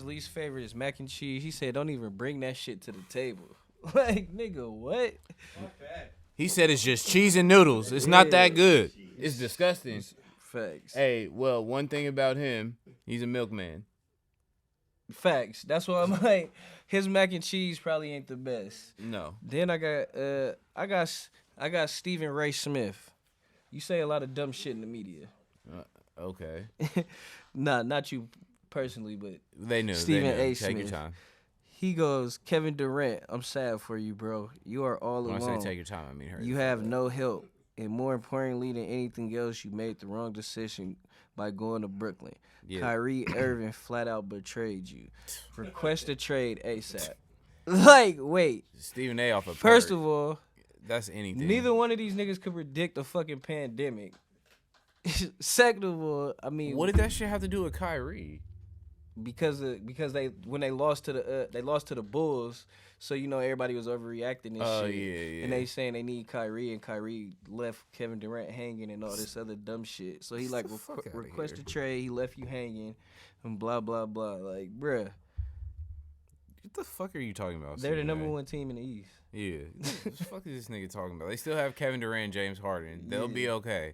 least favorite is mac and cheese. He said, don't even bring that shit to the table. Like, nigga, what? Fuck that. He said it's just cheese and noodles. It's not that good. It's disgusting. Facts. Hey, well, one thing about him, he's a milkman. Facts. That's why I'm like, his mac and cheese probably ain't the best. No. Then I got Stephen Ray Smith. You say a lot of dumb shit in the media. Okay. Nah, not you personally, but They knew. Stephen they knew. A. Take your Smith. time. he goes, Kevin Durant, I'm sad for you, bro. You are all When I alone. say take your time, I mean hurry. You have no help. And more importantly than anything else, you made the wrong decision by going to Brooklyn. Yeah. Kyrie Irving flat out betrayed you. Request a trade ASAP. Like, wait. Stephen A. off a First perk. of all, That's anything. neither one of these niggas could predict a fucking pandemic. Second of all, I mean, What did that shit have to do with Kyrie? because they when they lost to the Bulls, so you know everybody was overreacting and Oh, shit. yeah. And they saying they need Kyrie, and Kyrie left Kevin Durant hanging and all this other dumb shit. So he like the fuck outta request a here. trade. He left you hanging, and blah blah blah. Like, bruh, What the fuck are you talking about? they're the Stephen number A? one team in the East. Yeah. What the fuck is this nigga talking about? They still have Kevin Durant and James Harden. They'll be okay.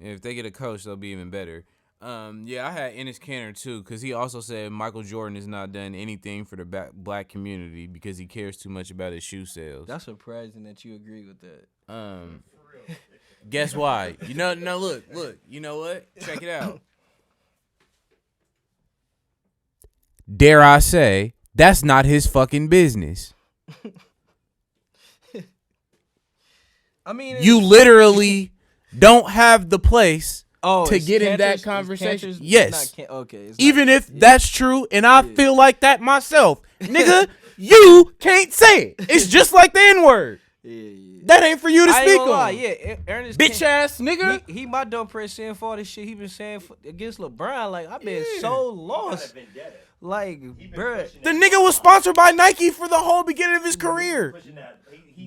And if they get a coach, they'll be even better. Yeah, I had Ennis Canner too, because he also said Michael Jordan has not done anything for the black community because he cares too much about his shoe sales. That's surprising that you agree with that. Guess why? You know, no, look. You know what? Check it out. Dare I say, that's not his fucking business. I mean, You literally don't have the place to it's get in that Cantor's- it's conversation. Cantor's- Yes. it's not okay. It's Even not, if that's true, and I feel like that myself, nigga, you can't say it. It's just like the N-word. yeah. That ain't for you to I ain't speak gonna on. lie, yeah, Ernest Bitch ass nigga. He my dumb press in for all this shit he been saying against LeBron. Like, I've been so lost. Like, bruh, The nigga was sponsored by Nike for the whole beginning of his career.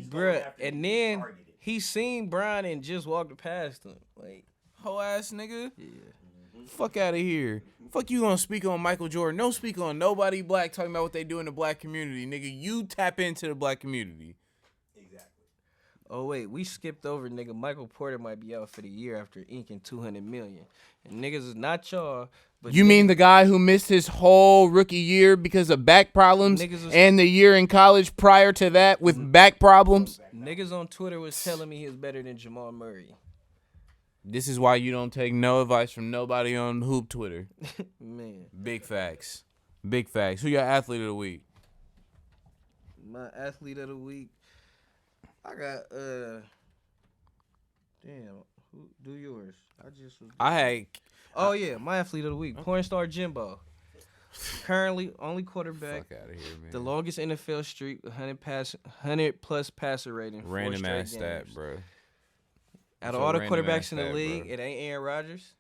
bruh. And then he seen Brian and just walked past him. Like, Whole ass nigga. Yeah. Fuck out of here. Fuck you gonna speak on Michael Jordan. Don't speak on nobody black talking about what they do in the black community. Nigga, you tap into the black community. oh wait, we skipped over nigga. Michael Porter might be out for the year after inking $200 million. And niggas is not y'all, but You mean the guy who missed his whole rookie year because of back problems Niggas was- and the year in college prior to that with back problems? niggas on Twitter was telling me he was better than Jamal Murray. This is why you don't take no advice from nobody on Hoop Twitter. Man, Big facts. Big facts. Who your athlete of the week? my athlete of the week. I got damn, who do yours? I had Oh yeah, my athlete of the week, porn star Jimbo. Currently only quarterback, fuck out of here, man. the longest NFL streak, 100 plus passer rating. Random 4 ass straight stat, games. bro. Out It's of a all the random quarterbacks ass in the stat, league, bro. it ain't Aaron Rodgers,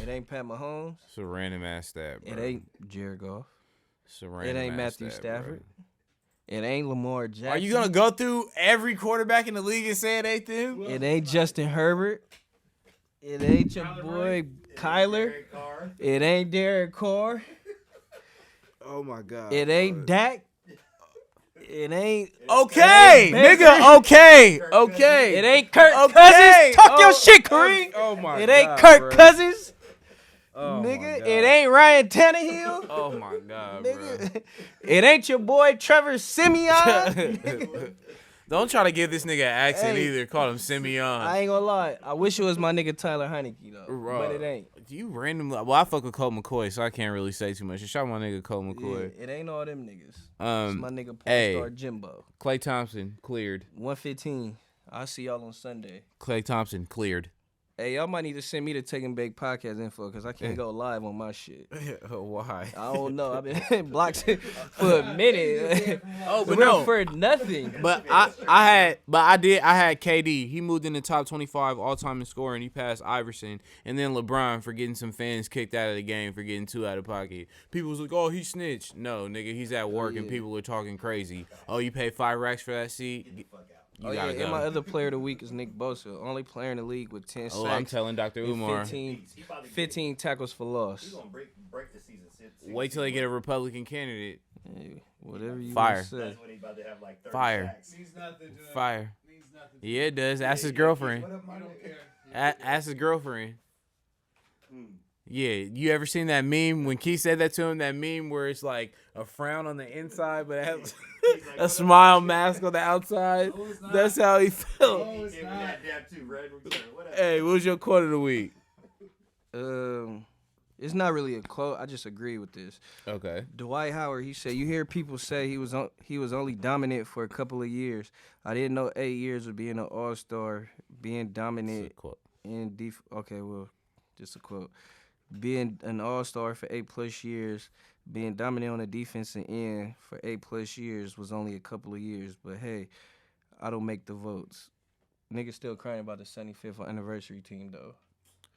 it ain't Pat Mahomes, It's a random ass stat, bro. it ain't Jared Goff, It's a random ain't ass Matthew stat, bro. Stafford. It ain't Lamar Jackson. Are you gonna go through every quarterback in the league and say it ain't them? It ain't Justin Herbert. It ain't your boy Kyler. It ain't Derek Carr. Oh my god. It ain't Dak. It ain't. Okay, Baker. nigga. Okay, okay. It ain't Kirk Okay. Cousins. Talk your Oh, shit, Kareem. Oh my It ain't God, Kirk bro. Cousins, Oh my nigga. God. It ain't Ryan Tannehill, Oh my god, bro. nigga. It ain't your boy Trevor Simeon. Don't try to give this nigga an accent Hey. either. Call him Simeon. I ain't gonna lie. I wish it was my nigga Tyler Heineke though, Bruh. but it ain't. You randomly. Well, I fuck with Colt McCoy, so I can't really say too much. Shout out my nigga Colt Yeah, McCoy. it ain't all them niggas. It's my nigga porn hey. star Jimbo. Klay Thompson cleared. 115. I'll see y'all on Sunday. Klay Thompson cleared. Hey, y'all might need to send me the Taking Bake podcast info because I can't go live on my shit. Why? I don't know. I've been blocked for a minute. Oh, but no. For nothing. But I had KD. He moved in the top 25 all time in scoring. He passed Iverson and then LeBron for getting some fans kicked out of the game for getting too out of pocket. People was like, "Oh, he snitched." No, nigga, he's at work and people are talking crazy. Oh, you pay $5 for that seat? You gotta go. And my other player of the week is Nick Bosa, only player in the league with 10 sacks. Oh, I'm telling Dr. and Umar. 15 tackles for loss. He's gonna break the season. Wait till they get a Republican candidate. Hey, whatever you Fire. wanna say. That's when he's about to have like 30 Fire. sacks. Means nothing. Judge. Fire. Means nothing. Yeah, it does. Ask his girlfriend. What up, I don't care. Ask his girlfriend. Yeah, you ever seen that meme when Keith said that to him? That meme where it's like a frown on the inside, but it has a smile mask on the outside. No, it's not. That's how he felt. No, it's Give me not. that dab too, Red. Whatever. Hey, what was your quote of the week? It's not really a quote. I just agree with this. Okay. Dwight Howard, he said, "You hear people say he was only dominant for a couple of years. I didn't know 8 years of being an all-star, being dominant Quote. in Okay, well, just a quote. Being an all-star for 8+ years, being dominant on the defensive end for 8+ years was only a couple of years. But hey, I don't make the votes. Niggas still crying about the 75th anniversary team though.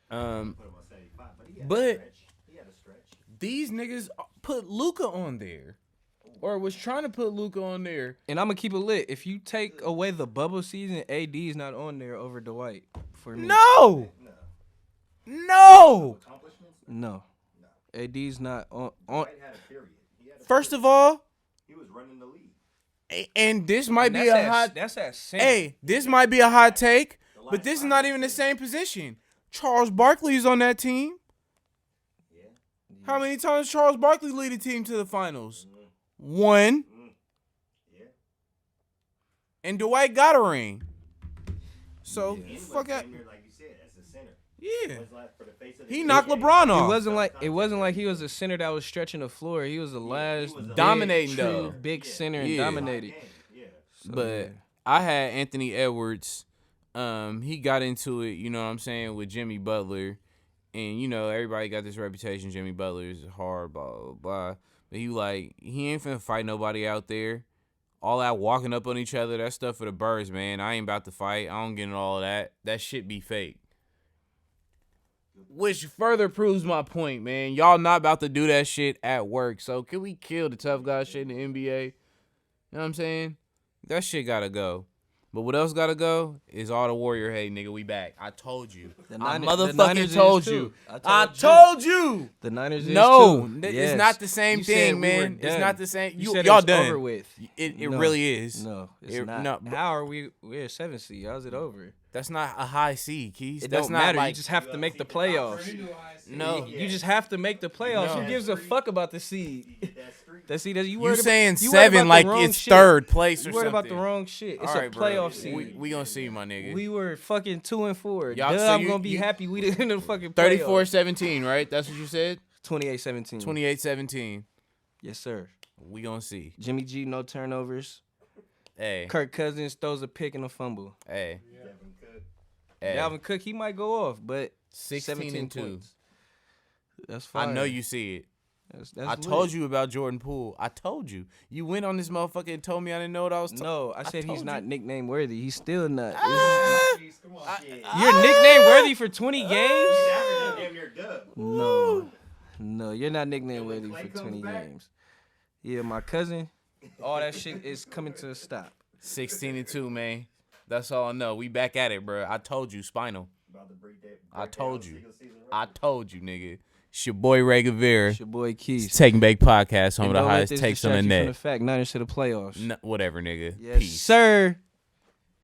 Put him on 75, but he had But- a stretch. He had a stretch. These niggas put Luka on there, or was trying to put Luka on there. And I'm gonna keep it lit. If you take away the bubble season, AD's not on there over Dwight for me. No, No. no. Accomplishments? No. AD's not on. White had a period. He had a First of all, He was running the league. and this might be That's a at- hot. That's at center. Hey, this might be a hot take, but this is not even the same position. Charles Barkley is on that team. Yeah. How many times Charles Barkley lead a team to the finals? One. Yeah. And Dwight got a ring. So And he fuck was out. damn near, like you said, as a center. Yeah. Was like for the face of the He game. knocked LeBron off. It wasn't like he was a center that was stretching the floor. He was the last was big, dominating, true though. big center and Yeah. dominated. Yeah. But I had Anthony Edwards. He got into it, you know what I'm saying, with Jimmy Butler. And, you know, everybody got this reputation, Jimmy Butler is hard, blah, blah, blah. But he ain't finna fight nobody out there. All that walking up on each other, that stuff for the birds, man. I ain't about to fight. I don't get into all that. That shit be fake. Which further proves my point, man. Y'all not about to do that shit at work. So can we kill the tough guy shit in the NBA? You know what I'm saying? That shit gotta go. But what else gotta go is all the Warrior hate, nigga. We back. I told you. The I Niners- the motherfucking Niners is told too. you. I I told told you. The Niners is No, too. it's Yes. not the same You said thing, we man. were It's done. not the same. You said Y'all it's done. over with. It No. really is. No, it's It- not. no, How are we? We're a 7 seed. How's it over? That's not a high seed, Keys. It That's don't not matter. like You just have to make the playoffs. no. You just have to make the playoffs. No. Who gives a fuck about the seed? That streak. That seed. You You worried saying about, you worried 7 about the like wrong it's shit. third place or You worried something. about the wrong shit. It's All a right, bro. playoff seed. We gonna see, my nigga. We were fucking 2 and 4. Y'all- Duh, so I'm you- gonna be you- happy we didn't in the fucking 34-17, right? That's what you said? 28-17. 28-17. Yes, sir. We gonna see. Jimmy G, no turnovers. Hey. Kirk Cousins throws a pick and a fumble. Hey. Devin Cook. Hey. Dalvin Cook, he might go off, but 16 and 2. points. That's fine. I know you see it. That's I told you about Jordan Poole. I told you. You went on this motherfucker and told me I didn't know what I was talking. No, I said he's told not you. nickname worthy. He's still not. Jeez, come on. You're nickname worthy for 20 games? He's averaging damn near dub. No. No, you're not nickname And when worthy Clay for comes 20 back? games. Yeah, my cousin, all that shit is coming to a stop. 16 and 2, man. That's all I know. We back at it, bro. I told you, Spinal. About to break that. I told you. single season record. I told you, nigga. It's your boy Ray Guevara. It's your boy Keith. Taking Back Podcast, home of And the don't let highest this takes on the distract you from net. the fact Niners to the playoffs. Whatever, nigga. Yes, Peace. sir.